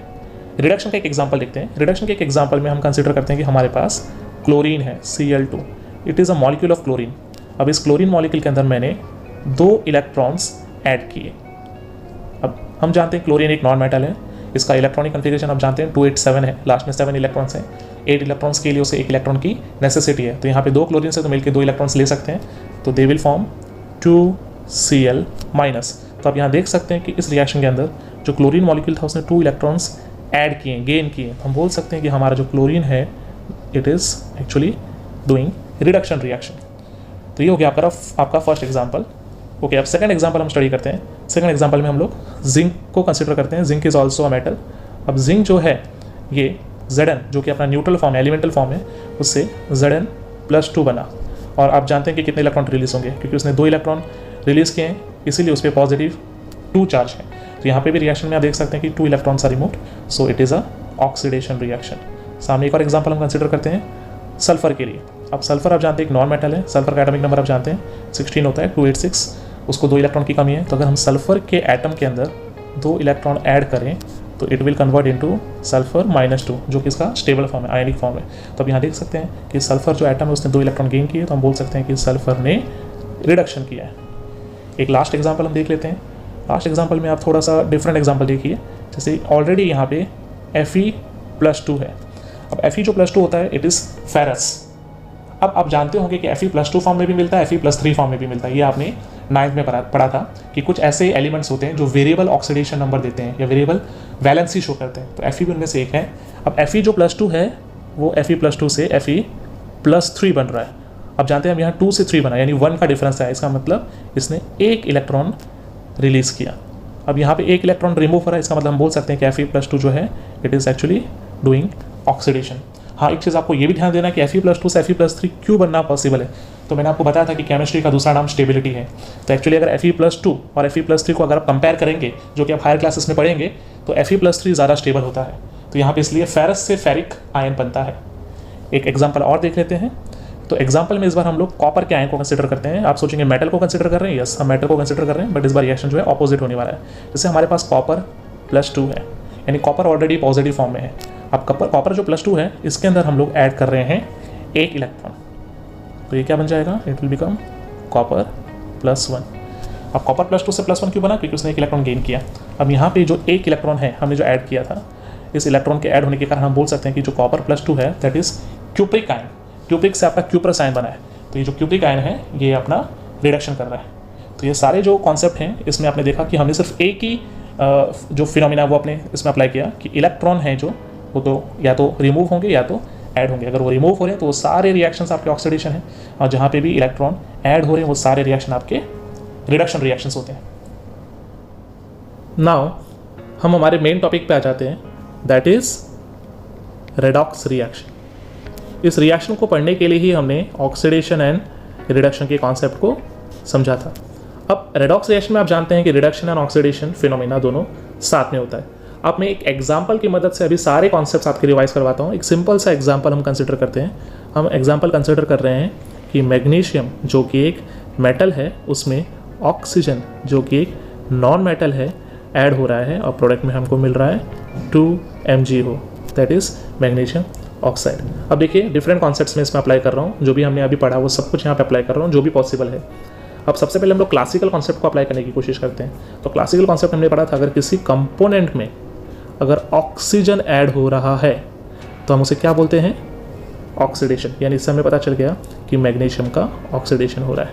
रिडक्शन का एक एग्जांपल देखते हैं। रिडक्शन के एक एग्जांपल में हम कंसिडर करते हैं कि हमारे पास क्लोरीन है Cl2, it is a molecule of chlorine. अब इस क्लोरीन मॉलिक्यूल के अंदर मैंने 2 इलेक्ट्रॉन्स ऐड किए। अब हम जानते हैं क्लोरीन एक नॉन मेटल है, इसका इलेक्ट्रॉनिक कन्फिगरेशन आप जानते हैं 287 है, लास्ट में 7 इलेक्ट्रॉन्स हैं। 8 इलेक्ट्रॉन्स के लिए उसे 1 इलेक्ट्रॉन की नेसेसिटी है। तो यहाँ पे 2 क्लोरीन से तो मिलकर 2 इलेक्ट्रॉन्स ले सकते हैं, तो दे विल फॉर्म 2Cl-। तो आप यहाँ देख सकते हैं कि इस रिएक्शन के अंदर जो क्लोरीन मॉलिक्यूल था उसने 2 इलेक्ट्रॉन्स ऐड किए, गेन किए। हम बोल सकते हैं कि हमारा जो क्लोरीन है it is actually doing reduction reaction. तो ये हो गया आपका फर्स्ट एग्जाम्पल। ओके, अब सेकंड एग्जाम्पल हम स्टडी करते हैं। सेकंड एग्जाम्पल में हम लोग जिंक को कंसिडर करते हैं। Zinc is also a metal. अब जिंक जो है ये Zn जो कि अपना न्यूट्रल फॉर्म है, एलिमेंटल फॉर्म है, उससे Zn+2 बना। और आप जानते हैं कि कितने इलेक्ट्रॉन रिलीज होंगे, क्योंकि उसने 2 इलेक्ट्रॉन रिलीज़ किए हैं, इसीलिए उस पर पॉजिटिव 2 चार्ज है। तो यहाँ पे भी रिएक्शन में आप देख सकते हैं कि 2 electrons are removed, so it is a oxidation reaction. सामने एक और एग्जाम्पल हम कंसिडर करते हैं सल्फर के लिए। अब सल्फर आप जानते हैं एक नॉन मेटल है। सल्फर का एटॉमिक नंबर आप जानते हैं 16 होता है, 286। उसको 2 इलेक्ट्रॉन की कमी है। तो अगर हम सल्फर के एटम के अंदर 2 इलेक्ट्रॉन ऐड करें तो इट विल कन्वर्ट इनटू सल्फर-2, जो कि इसका स्टेबल फॉर्म है, आयनिक फॉर्म है। तो अब यहाँ देख सकते हैं कि सल्फर जो एटम है उसने 2 इलेक्ट्रॉन गेन किए, तो हम बोल सकते हैं कि सल्फर ने रिडक्शन किया है। एक लास्ट एग्जाम्पल हम देख लेते हैं। लास्ट एग्जाम्पल में आप थोड़ा सा डिफरेंट एग्जाम्पल देखिए। जैसे ऑलरेडी यहाँ पे Fe+2 है। अब Fe जो +2 होता है इट इज़ फेरस। अब आप जानते होंगे कि Fe+2 फॉर्म में भी मिलता है, Fe+3 फॉर्म में भी मिलता है। ये आपने 9th में पढ़ा था कि कुछ ऐसे एलिमेंट्स होते हैं जो वेरिएबल ऑक्सीडेशन नंबर देते हैं या वेरिएबल वैलेंसी शो करते हैं। तो Fe भी उनमें से एक है। अब Fe जो +2 है वो Fe+2 से Fe+3 बन रहा है। अब जानते हैं हम यहाँ 2 से 3 बना, यानी 1 का डिफरेंस है। इसका मतलब इसने 1 इलेक्ट्रॉन रिलीज़ किया। अब यहाँ पे 1 इलेक्ट्रॉन रिमूव हो रहा है, इसका मतलब हम बोल सकते हैं कि Fe+2 जो है it is actually doing oxidation. हाँ, एक चीज़ आपको ये भी ध्यान देना कि Fe+2 से Fe+3 क्यों बनना पॉसिबल है। तो मैंने आपको बताया था कि केमिस्ट्री का दूसरा नाम स्टेबिलिटी है। तो एक्चुअली अगर Fe+2 और Fe+3 को अगर आप कंपेयर करेंगे, जो कि आप हायर क्लासेस में पढ़ेंगे, तो Fe+3 ज़्यादा स्टेबल होता है। तो यहाँ पे इसलिए फेरस से फेरिक आयन बनता है। एक एग्जाम्पल और देख लेते हैं। तो एग्जाम्पल में इस बार हम लोग कॉपर के आयन को कंसिडर करते हैं। आप सोचेंगे मेटल को कंसिडर कर रहे हैं, यस हम मेटल को कंसिडर कर रहे हैं, बट इस बार रिएक्शन जो है ऑपोजिट होने वाला है। जैसे हमारे पास कॉपर+2 है, यानी कॉपर ऑलरेडी पॉजिटिव फॉर्म में है। अब कॉपर जो +2 है इसके अंदर हम लोग ऐड कर रहे हैं 1 इलेक्ट्रॉन, तो ये क्या बन जाएगा, इट विल बिकम कॉपर+1। अब कॉपर+2 से +1 क्यों बना, क्योंकि उसने 1 इलेक्ट्रॉन गेन किया। अब यहाँ पे जो 1 इलेक्ट्रॉन है हमने जो ऐड किया था, इस इलेक्ट्रॉन के ऐड होने के कारण हम बोल सकते हैं कि जो कॉपर+2 है that is cupric ion. Cupric से आपका क्यूप्रस आयन बना है। तो तो ये जो क्यूबिक आयन है ये अपना रिडक्शन कर रहा है। तो ये सारे जो कॉन्सेप्ट हैं इसमें आपने देखा कि हमने सिर्फ एक ही जो फिनोमिना वो आपने इसमें अप्लाई किया कि इलेक्ट्रॉन हैं जो वो तो या तो रिमूव होंगे या तो ऐड होंगे। अगर वो रिमूव हो रहे हैं तो वो सारे रिएक्शंस आपके ऑक्सीडेशन हैं, और जहाँ पे भी इलेक्ट्रॉन ऐड हो रहे हैं वो सारे रिएक्शन आपके रिडक्शन रिएक्शंस होते हैं। नाउ हम हमारे मेन टॉपिक पे आ जाते हैं, दैट इज रेडॉक्स रिएक्शन। इस रिएक्शन को पढ़ने के लिए ही हमने ऑक्सीडेशन एंड रिडक्शन के कॉन्सेप्ट को समझा था। अब रेडॉक्स रिएक्शन में आप जानते हैं कि रिडक्शन एंड ऑक्सीडेशन फिनोमिना दोनों साथ में होता है। अब मैं एक एग्जांपल की मदद से अभी सारे कॉन्सेप्ट्स आपके रिवाइज करवाता हूँ। एक सिंपल सा एग्जांपल हम कंसिडर करते हैं। हम एग्जांपल कंसिडर कर रहे हैं कि मैग्नीशियम जो कि एक मेटल है उसमें ऑक्सीजन जो कि एक नॉन मेटल है ऐड हो रहा है, और प्रोडक्ट में हमको मिल रहा है 2MgO, that is magnesium oxide. अब देखिए डिफरेंट कॉन्सेप्ट्स में इसमें अप्लाई कर रहा हूँ, जो भी हमने अभी पढ़ा वो सब कुछ यहाँ पे अप्लाई कर रहा हूँ जो भी पॉसिबल है। अब सबसे पहले हम लोग क्लासिकल कॉन्सेप्ट को अप्लाई करने की कोशिश करते हैं। तो क्लासिकल कॉन्सेप्ट हमने पढ़ा था, अगर किसी कंपोनेंट में अगर ऑक्सीजन ऐड हो रहा है तो हम उसे क्या बोलते हैं, ऑक्सीडेशन। यानी इससे हमें पता चल गया कि मैग्नीशियम का ऑक्सीडेशन हो रहा है।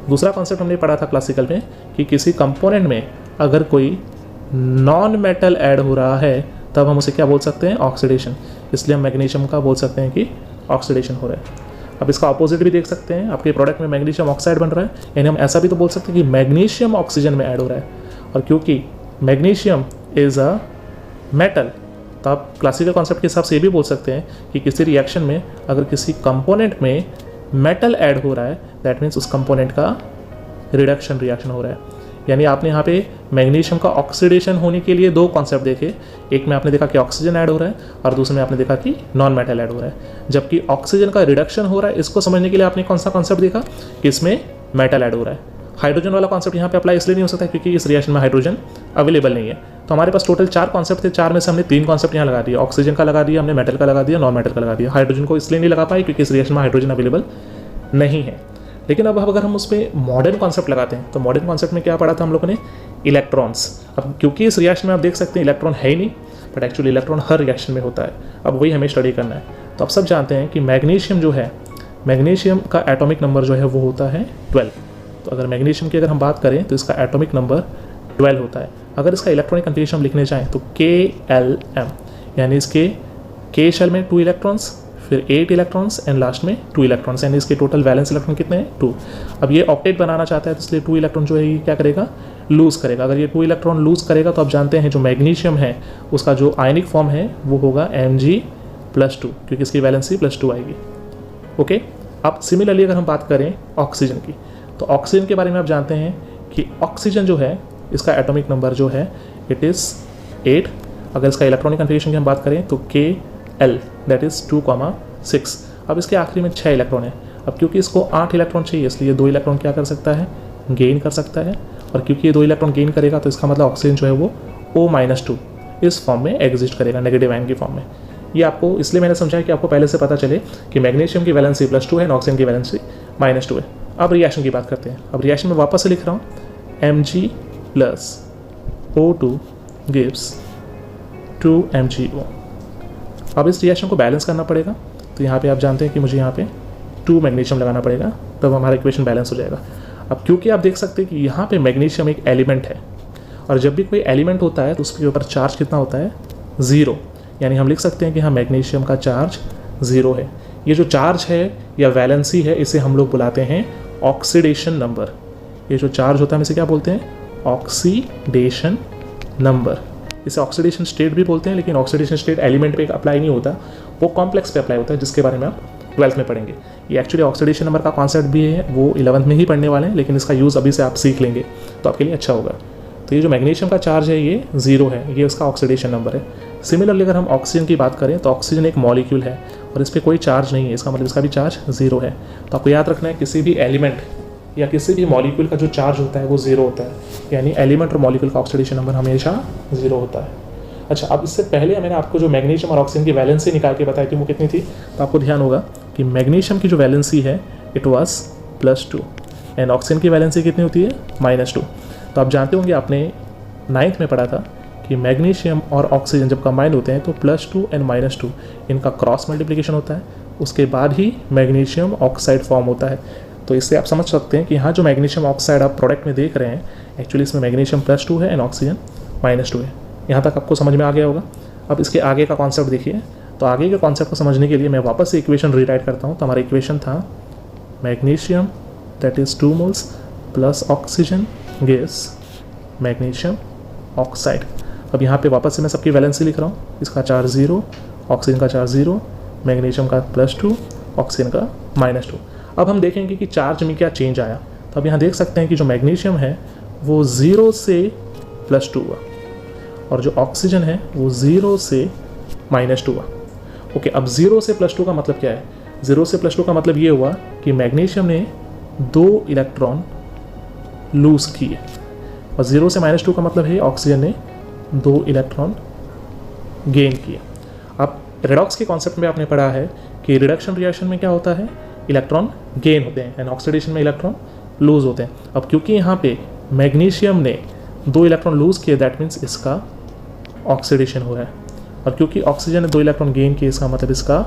दूसरा कॉन्सेप्ट हमने पढ़ा था क्लासिकल में कि किसी कंपोनेंट में अगर कोई नॉन मेटल ऐड हो रहा है तब हम उसे क्या बोल सकते हैं, ऑक्सीडेशन। इसलिए हम मैग्नीशियम का बोल सकते हैं कि ऑक्सीडेशन हो रहा है। अब इसका ऑपोजिट भी देख सकते हैं, आपके प्रोडक्ट में मैग्नीशियम ऑक्साइड बन रहा है, यानी हम ऐसा भी तो बोल सकते हैं कि मैग्नीशियम ऑक्सीजन में ऐड हो रहा है। और क्योंकि मैग्नीशियम इज़ अ मेटल, तो आप क्लासिकल कॉन्सेप्ट के हिसाब से ये भी बोल सकते हैं कि किसी रिएक्शन में अगर किसी कंपोनेंट में मेटल ऐड हो रहा है दैट मीन्स उस कंपोनेंट का रिडक्शन रिएक्शन हो रहा है। यानी आपने यहाँ पे मैग्नीशियम का ऑक्सीडेशन होने के लिए दो कॉन्सेप्ट देखे, एक में आपने देखा कि ऑक्सीजन ऐड हो रहा है और दूसरे में आपने देखा कि नॉन मेटल ऐड हो रहा है। जबकि ऑक्सीजन का रिडक्शन हो रहा है, इसको समझने के लिए आपने कौन सा कॉन्सेप्ट देखा कि इसमें मेटल ऐड हो रहा है। हाइड्रोजन वाला कॉन्सेप्ट यहाँ पे अप्लाई इसलिए नहीं हो सकता क्योंकि इस रिएक्शन में हाइड्रोजन अवेलेबल नहीं है। तो हमारे पास टोटल 4 कॉन्सेप्ट थे, 4 में से हमने 3 कॉन्सेप्ट यहाँ लगा दिया, ऑक्सीजन का लगा दिया हमने, मेटल का लगा दिया, नॉन मेटल का लगा दिया। हाइड्रोजन को इसलिए नहीं लगा पाए क्योंकि इस रिएक्शन में हाइड्रोजन अवेलेबल नहीं है। लेकिन अब अगर हम उस पर मॉडर्न कॉन्सेप्ट लगाते हैं तो मॉडर्न कॉन्सेप्ट में क्या पढ़ा था हम लोगों ने, इलेक्ट्रॉन्स। अब क्योंकि इस रिएक्शन में आप देख सकते हैं इलेक्ट्रॉन है ही नहीं, but actually electron her reaction में होता है। अब वही हमें स्टडी करना है। तो आप सब जानते हैं कि मैग्नीशियम जो है, मैग्नीशियम का एटॉमिक नंबर जो है वो होता है 12। तो अगर मैग्नीशियम की अगर हम बात करें तो इसका एटॉमिक नंबर 12 होता है। अगर इसका इलेक्ट्रॉनिक कन्फिग्रेशन हम लिखने जाएँ तो KLM, यानी इसके K शेल में 2 इलेक्ट्रॉन्स, फिर 8 इलेक्ट्रॉन्स एंड लास्ट में 2 इलेक्ट्रॉन्स, यानी इसके टोटल वैलेंस इलेक्ट्रॉन कितने हैं, 2। अब ये ऑक्टेट बनाना चाहता है तो इसलिए 2 इलेक्ट्रॉन जो है ये क्या करेगा, लूज़ करेगा। अगर ये 2 इलेक्ट्रॉन लूज़ करेगा तो आप जानते हैं जो मैग्नीशियम है उसका जो आयनिक फॉर्म है वो होगा Mg+2, क्योंकि इसकी वैलेंसी +2 आएगी। ओके, अब सिमिलरली अगर हम बात करें ऑक्सीजन की, तो ऑक्सीजन के बारे में आप जानते हैं कि ऑक्सीजन जो है इसका एटॉमिक नंबर जो है इट इज़ 8। अगर इसका इलेक्ट्रॉनिक कन्फिग्रेशन की हम बात करें तो KL दैट इज़ 2,6। अब इसके आखिरी में 6 इलेक्ट्रॉन है। अब क्योंकि इसको 8 इलेक्ट्रॉन चाहिए इसलिए 2 इलेक्ट्रॉन क्या कर सकता है, गेन कर सकता है। और क्योंकि ये 2 इलेक्ट्रॉन गेन करेगा तो इसका मतलब ऑक्सीजन जो है वो O-2 इस फॉर्म में एग्जिस्ट करेगा, नेगेटिव आयन की फॉर्म में। ये आपको इसलिए मैंने समझाया कि आपको पहले से पता चले कि मैग्नीशियम की वैलेंसी +2 है और ऑक्सीजन की वैलेंसी -2 है। अब रिएक्शन की बात करते हैं। अब रिएक्शन में वापस से लिख रहा हूँ, Mg+O2 गिव्स 2MgO। अब इस रिएक्शन को बैलेंस करना पड़ेगा, तो यहाँ पे आप जानते हैं कि मुझे यहाँ पे 2 मैग्नीशियम लगाना पड़ेगा, तब हमारा इक्वेशन बैलेंस हो जाएगा। अब क्योंकि आप देख सकते हैं कि यहाँ पे मैग्नीशियम एक एलिमेंट है, और जब भी कोई एलिमेंट होता है तो उसके ऊपर चार्ज कितना होता है, 0। यानी हम लिख सकते हैं कि हाँ मैग्नीशियम का चार्ज 0 है। ये जो चार्ज है या वैलेंसी है इसे हम लोग बुलाते हैं ऑक्सीडेशन नंबर। ये जो चार्ज होता है हम इसे क्या बोलते हैं, ऑक्सीडेशन नंबर। इसे ऑक्सीडेशन स्टेट भी बोलते हैं, लेकिन ऑक्सीडेशन स्टेट एलिमेंट पे अप्लाई नहीं होता, वो कॉम्प्लेक्स पे अप्लाई होता है, जिसके बारे में आप 12th में पढ़ेंगे। ये एक्चुअली ऑक्सीडेशन नंबर का कॉन्सेप्ट भी है, वो 11th में ही पढ़ने वाले हैं, लेकिन इसका यूज़ अभी से आप सीख लेंगे तो आपके लिए अच्छा होगा। तो ये जो मैग्नीशियम का चार्ज है ये 0 है, ये उसका ऑक्सीडेशन नंबर है। सिमिलरली अगर हम ऑक्सीजन की बात करें तो ऑक्सीजन एक मॉलिक्यूल है और इस पर कोई चार्ज नहीं है, इसका मतलब इसका भी चार्ज 0 है। तो आपको याद रखना है किसी भी एलिमेंट या किसी भी मॉलिक्यूल का जो चार्ज होता है वो 0 होता है, यानी एलिमेंट और मॉलिक्यूल का ऑक्सीडेशन नंबर हमेशा 0 होता है। अच्छा, अब इससे पहले मैंने आपको जो मैग्नीशियम और ऑक्सीजन की वैलेंसी निकाल के बताई थी वो कितनी थी, तो आपको ध्यान होगा कि मैग्नीशियम की जो वैलेंसी है इट वाज +2 एंड ऑक्सीजन की वैलेंसी कितनी होती है, -2। तो आप जानते होंगे आपने 9th में पढ़ा था कि मैग्नीशियम और ऑक्सीजन जब कंबाइन होते हैं तो +2 एंड -2 इनका क्रॉस मल्टीप्लिकेशन होता है। उसके बाद ही मैग्नीशियम ऑक्साइड फॉर्म होता है। तो इससे आप समझ सकते हैं कि यहाँ जो मैग्नीशियम ऑक्साइड आप प्रोडक्ट में देख रहे हैं, एक्चुअली इसमें मैग्नीशियम +2 है एंड ऑक्सीजन -2 है। यहाँ तक आपको समझ में आ गया होगा। अब इसके आगे का कॉन्सेप्ट देखिए। तो आगे के कॉन्सेप्ट को समझने के लिए मैं वापस से इक्वेशन रीराइट करता हूँ। तो हमारा इक्वेशन था magnesium that is 2 moles plus oxygen gas magnesium oxide. अब यहाँ पे वापस से मैं सबकी वैलेंसी लिख रहा हूँ। इसका चार्ज 0, ऑक्सीजन का चार्ज 0, मैग्नीशियम का +2, ऑक्सीजन का -2। अब हम देखेंगे कि चार्ज में क्या चेंज आया। तो अब यहाँ देख सकते हैं कि जो मैग्नीशियम है वो 0 से +2 हुआ और जो ऑक्सीजन है वो 0 से -2 हुआ। ओके, अब 0 से +2 का मतलब क्या है? 0 से +2 का मतलब ये हुआ कि मैग्नीशियम ने 2 इलेक्ट्रॉन लूज किए और 0 से -2 का मतलब है ऑक्सीजन ने 2 इलेक्ट्रॉन गेन किए। अब रेडॉक्स के कॉन्सेप्ट में आपने पढ़ा है कि रिडक्शन रिएक्शन में क्या होता है, इलेक्ट्रॉन गेन होते हैं एंड ऑक्सीडेशन में इलेक्ट्रॉन लूज होते हैं। अब क्योंकि यहाँ पे मैग्नीशियम ने 2 इलेक्ट्रॉन लूज किए, दैट मीन्स इसका ऑक्सीडेशन हो रहा है, और क्योंकि ऑक्सीजन ने 2 इलेक्ट्रॉन गेन किए, इसका मतलब इसका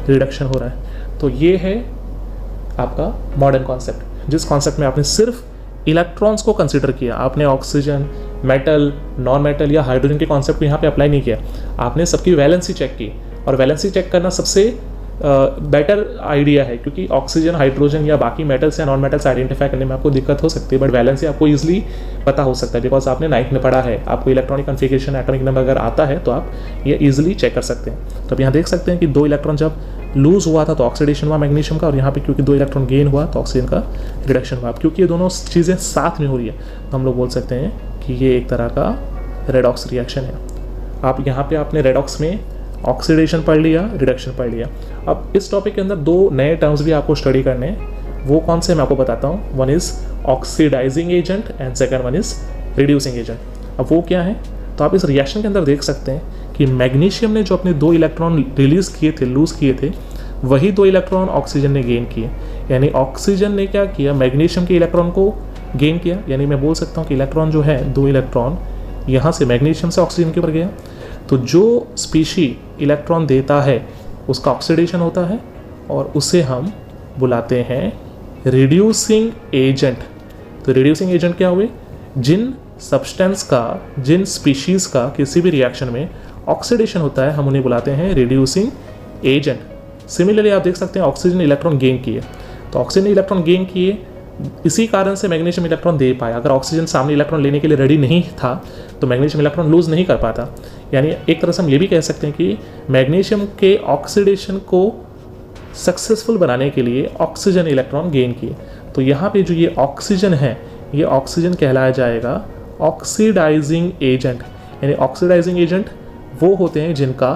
रिडक्शन हो रहा है। तो ये है आपका मॉडर्न कॉन्सेप्ट, जिस कॉन्सेप्ट में आपने सिर्फ इलेक्ट्रॉन्स को कंसिडर किया। आपने ऑक्सीजन, मेटल, नॉन मेटल या हाइड्रोजन के कॉन्सेप्ट को यहाँ पे अप्लाई नहीं किया। आपने सबकी वैलेंसी चेक की, और वैलेंसी चेक करना सबसे बेटर आइडिया है, क्योंकि ऑक्सीजन, हाइड्रोजन या बाकी मेटल्स या नॉन मेटल्स आइडेंटिफाई करने में आपको दिक्कत हो सकती है, बट वैलेंसी आपको ईजिली पता हो सकता है, बिकॉज आपने 9th में पढ़ा है। आपको इलेक्ट्रॉनिक कन्फिगरेशन, एटॉमिक नंबर अगर आता है तो आप ये ईजिली चेक कर सकते हैं। तो अब यहाँ देख सकते हैं कि 2 इलेक्ट्रॉन जब लूज हुआ था तो ऑक्सीडेशन हुआ मैग्नीशियम का, और यहाँ पे क्योंकि 2 इलेक्ट्रॉन गेन हुआ तो ऑक्सीजन का रिडक्शन हुआ। क्योंकि ये दोनों चीज़ें साथ में हो रही है तो हम लोग बोल सकते हैं कि ये एक तरह का रेडॉक्स रिएक्शन है। आप यहाँ पे आपने रेडॉक्स में ऑक्सीडेशन पढ़ लिया, रिडक्शन पढ़ लिया। अब इस टॉपिक के अंदर 2 नए टर्म्स भी आपको स्टडी करने हैं। वो कौन से मैं आपको बताता हूँ। One is oxidising agent and second one is reducing agent. अब वो क्या है, तो आप इस रिएक्शन के अंदर देख सकते हैं कि मैग्नीशियम ने जो अपने 2 इलेक्ट्रॉन रिलीज किए थे, लूज किए थे, वही 2 इलेक्ट्रॉन ऑक्सीजन ने गेन किए। यानी ऑक्सीजन ने क्या किया, मैग्नीशियम के इलेक्ट्रॉन को गेन किया। यानी मैं बोल सकता हूँ कि इलेक्ट्रॉन जो है, 2 इलेक्ट्रॉन यहाँ से मैग्नीशियम से ऑक्सीजन के ऊपर गया, तो जो स्पीशी इलेक्ट्रॉन देता है उसका ऑक्सीडेशन होता है और उसे हम बुलाते हैं रिड्यूसिंग एजेंट। तो रिड्यूसिंग एजेंट क्या हुए, जिन सब्सटेंस का, जिन स्पीशीज़ का किसी भी रिएक्शन में ऑक्सीडेशन होता है हम उन्हें बुलाते हैं रिड्यूसिंग एजेंट। सिमिलरली आप देख सकते हैं ऑक्सीजन ने इलेक्ट्रॉन गेन किए, तो ऑक्सीजन ने इलेक्ट्रॉन गेन किए, इसी कारण से मैग्नीशियम इलेक्ट्रॉन दे पाया। अगर ऑक्सीजन सामने इलेक्ट्रॉन लेने के लिए रेडी नहीं था तो मैग्नीशियम इलेक्ट्रॉन लूज नहीं कर पाता। यानी एक तरह से हम ये भी कह सकते हैं कि मैग्नीशियम के ऑक्सीडेशन को सक्सेसफुल बनाने के लिए ऑक्सीजन इलेक्ट्रॉन गेन किए। तो यहाँ पे जो ये ऑक्सीजन है, ये ऑक्सीजन कहलाया जाएगा ऑक्सीडाइजिंग एजेंट। यानी ऑक्सीडाइजिंग एजेंट वो होते हैं जिनका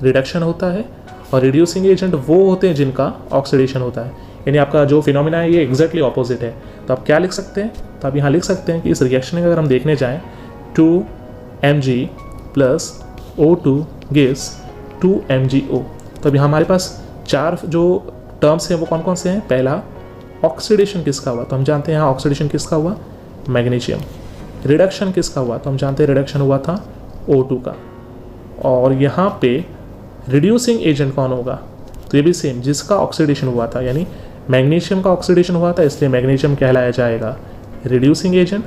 रिडक्शन होता है, और रिड्यूसिंग एजेंट वो होते हैं जिनका ऑक्सीडेशन होता है। यानी आपका जो फिनोमिना है ये एग्जैक्टली ऑपोजिट है। तो आप क्या लिख सकते हैं, तो आप यहाँ लिख सकते हैं कि इस रिएक्शन में अगर हम देखने जाएँ 2Mg + O2 गिव्स 2MgO। तो अभी हमारे पास 4 जो टर्म्स हैं वो कौन कौन से हैं। पहला, ऑक्सीडेशन किसका हुआ, तो हम जानते हैं यहाँ ऑक्सीडेशन किसका हुआ, मैग्नीशियम। रिडक्शन किसका हुआ, तो हम जानते हैं रिडक्शन हुआ था O2 का। और यहाँ पे रिड्यूसिंग एजेंट कौन होगा, तो ये भी सेम, जिसका ऑक्सीडेशन हुआ था। यानी मैग्नीशियम का ऑक्सीडेशन हुआ था इसलिए मैग्नीशियम कहलाया जाएगा रिड्यूसिंग एजेंट,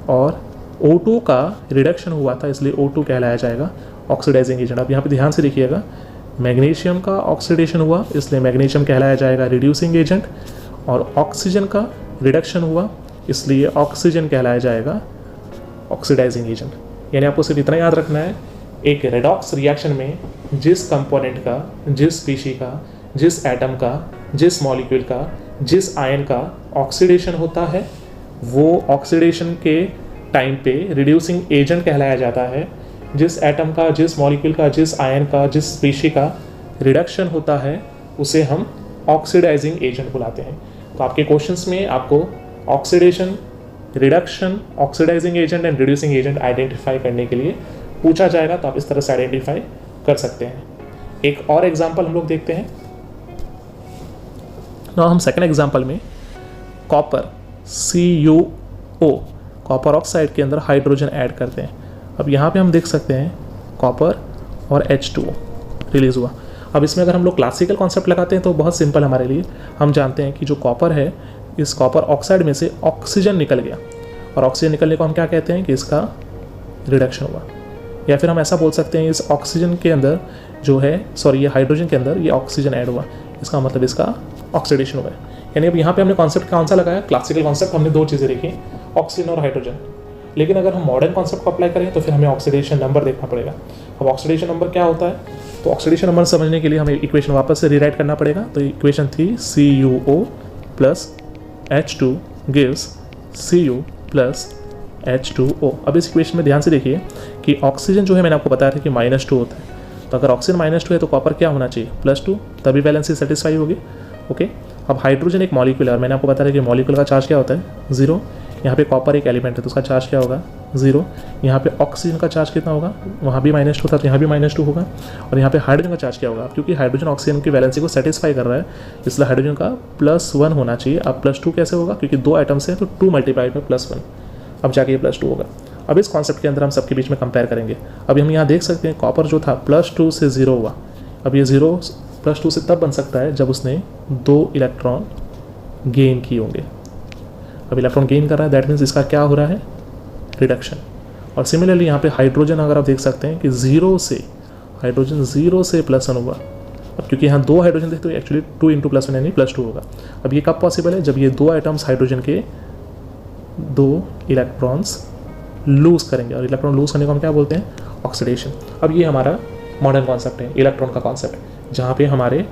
और O2 का रिडक्शन हुआ था इसलिए O2 कहलाया जाएगा ऑक्सीडाइजिंग एजेंट। अब यहाँ पे ध्यान से देखिएगा, मैग्नीशियम का ऑक्सीडेशन हुआ इसलिए मैग्नीशियम कहलाया जाएगा रिड्यूसिंग एजेंट, और ऑक्सीजन का रिडक्शन हुआ इसलिए ऑक्सीजन कहलाया जाएगा ऑक्सीडाइजिंग एजेंट। यानी आपको सिर्फ इतना याद रखना है, एक रेडॉक्स रिएक्शन में जिस कंपोनेंट का, जिस स्पीशी का, जिस एटम का, जिस मॉलिक्यूल का, जिस आयन का ऑक्सीडेशन होता है वो ऑक्सीडेशन के टाइम पे रिड्यूसिंग एजेंट कहलाया जाता है। जिस एटम का, जिस मॉलिक्यूल का, जिस आयन का, जिस स्पीशी का रिडक्शन होता है उसे हम ऑक्सीडाइजिंग एजेंट बुलाते हैं। तो आपके क्वेश्चंस में आपको oxidation, reduction, oxidising agent and reducing agent identify करने के लिए पूछा जाएगा, तो आप इस तरह से आइडेंटिफाई कर सकते हैं। एक और एग्जाम्पल हम लोग देखते हैं। नाउ हम सेकंड एग्जाम्पल में कॉपर CuO, कॉपर ऑक्साइड के अंदर हाइड्रोजन ऐड करते हैं। अब यहाँ पे हम देख सकते हैं कॉपर और H2O रिलीज हुआ। अब इसमें अगर हम लोग क्लासिकल कॉन्सेप्ट लगाते हैं तो बहुत सिंपल हमारे लिए, हम जानते हैं कि जो कॉपर है, इस कॉपर ऑक्साइड में से ऑक्सीजन निकल गया, और ऑक्सीजन निकलने को हम क्या कहते हैं कि इसका रिडक्शन हुआ। या फिर हम ऐसा बोल सकते हैं इस ऑक्सीजन के अंदर जो है, सॉरी ये हाइड्रोजन के अंदर ये ऑक्सीजन ऐड हुआ, इसका मतलब इसका ऑक्सीडेशन हुआ है। यानी अब यहाँ पे हमने कॉन्सेप्ट कौन सा लगाया, क्लासिकल कॉन्सेप्ट, हमने 2 चीज़ें देखी, ऑक्सीजन और हाइड्रोजन। लेकिन अगर हम मॉडर्न कॉन्सेप्ट को अप्लाई करें तो फिर हमें ऑक्सीडेशन नंबर देखना पड़ेगा। अब ऑक्सीडेशन नंबर क्या होता है, तो ऑक्सीडेशन नंबर समझने के लिए हमें इक्वेशन वापस से रीराइट करना पड़ेगा। तो इक्वेशन थी CuO plus H2 gives Cu plus H2O। अब इस इक्वेशन में ध्यान से देखिए कि ऑक्सीजन जो है मैंने आपको बताया था कि -2 होता है, तो अगर ऑक्सीजन -2 है तो कॉपर क्या होना चाहिए, +2, तभी वैलेंसी सेटिस्फाई होगी। ओके, अब हाइड्रोजन एक मॉलिक्यूल है, मैंने आपको बताया कि मॉलिक्यूल का चार्ज क्या होता है, 0। यहाँ पे कॉपर एक एलिमेंट है तो उसका चार्ज क्या होगा, 0। यहाँ पे ऑक्सीजन का चार्ज कितना होगा, वहाँ भी -2 था तो यहाँ भी -2 होगा। और यहाँ पे हाइड्रोजन का चार्ज क्या होगा, क्योंकि हाइड्रोजन ऑक्सीजन की वैलेंसी को सेटिस्फाई कर रहा है, इसलिए हाइड्रोजन का +1 होना चाहिए। अब +2 कैसे होगा, क्योंकि 2 आइटम्स हैं तो 2 मल्टीप्लाइड बाई +1, अब जाके ये +2 होगा। अब इस कॉन्सेप्ट के अंदर हम सबके बीच में कंपेयर करेंगे। अभी हम यहाँ देख सकते हैं कॉपर जो था +2 से 0 हुआ। अब ये 0 +2 से तब बन सकता है जब उसने 2 इलेक्ट्रॉन गेन किए होंगे। अब इलेक्ट्रॉन गेन कर रहा है, दैट मीन्स इसका क्या हो रहा है, रिडक्शन। और सिमिलरली यहाँ पे हाइड्रोजन अगर आप देख सकते हैं कि हाइड्रोजन 0 से +1 हुआ। अब क्योंकि यहाँ 2 हाइड्रोजन थे तो एक्चुअली 2 × +1 यानी +2 होगा। अब ये कब पॉसिबल है, जब ये 2 आइटम्स हाइड्रोजन के 2 इलेक्ट्रॉन्स लूज़ करेंगे, और इलेक्ट्रॉन लूज़ करने को हम क्या बोलते हैं, ऑक्सीडेशन। अब ये हमारा मॉडर्न कॉन्सेप्ट है, इलेक्ट्रॉन का कॉन्सेप्ट, जहाँ पे हमारे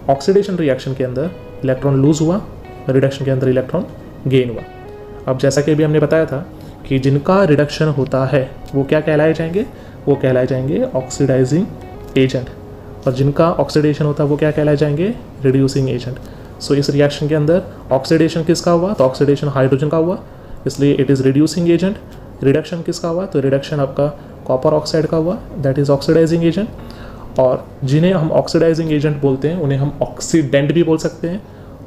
ऑक्सीडेशन रिएक्शन के अंदर इलेक्ट्रॉन लूज़ हुआ, रिडक्शन के अंदर इलेक्ट्रॉन गेन हुआ। अब जैसा कि अभी हमने बताया था कि जिनका रिडक्शन होता है वो क्या कहलाए जाएंगे, वो कहलाए जाएंगे ऑक्सीडाइजिंग एजेंट, और जिनका ऑक्सीडेशन होता है वो क्या कहलाए जाएंगे, रिड्यूसिंग एजेंट। सो इस रिएक्शन के अंदर ऑक्सीडेशन किसका हुआ, तो ऑक्सीडेशन हाइड्रोजन का हुआ, इसलिए it is reducing agent. Reduction किसका हुआ, तो रिडक्शन आपका कॉपर ऑक्साइड का हुआ, दैट इज़ ऑक्सीडाइजिंग एजेंट। और जिन्हें हम ऑक्सीडाइजिंग एजेंट बोलते हैं उन्हें हम ऑक्सीडेंट भी बोल सकते हैं,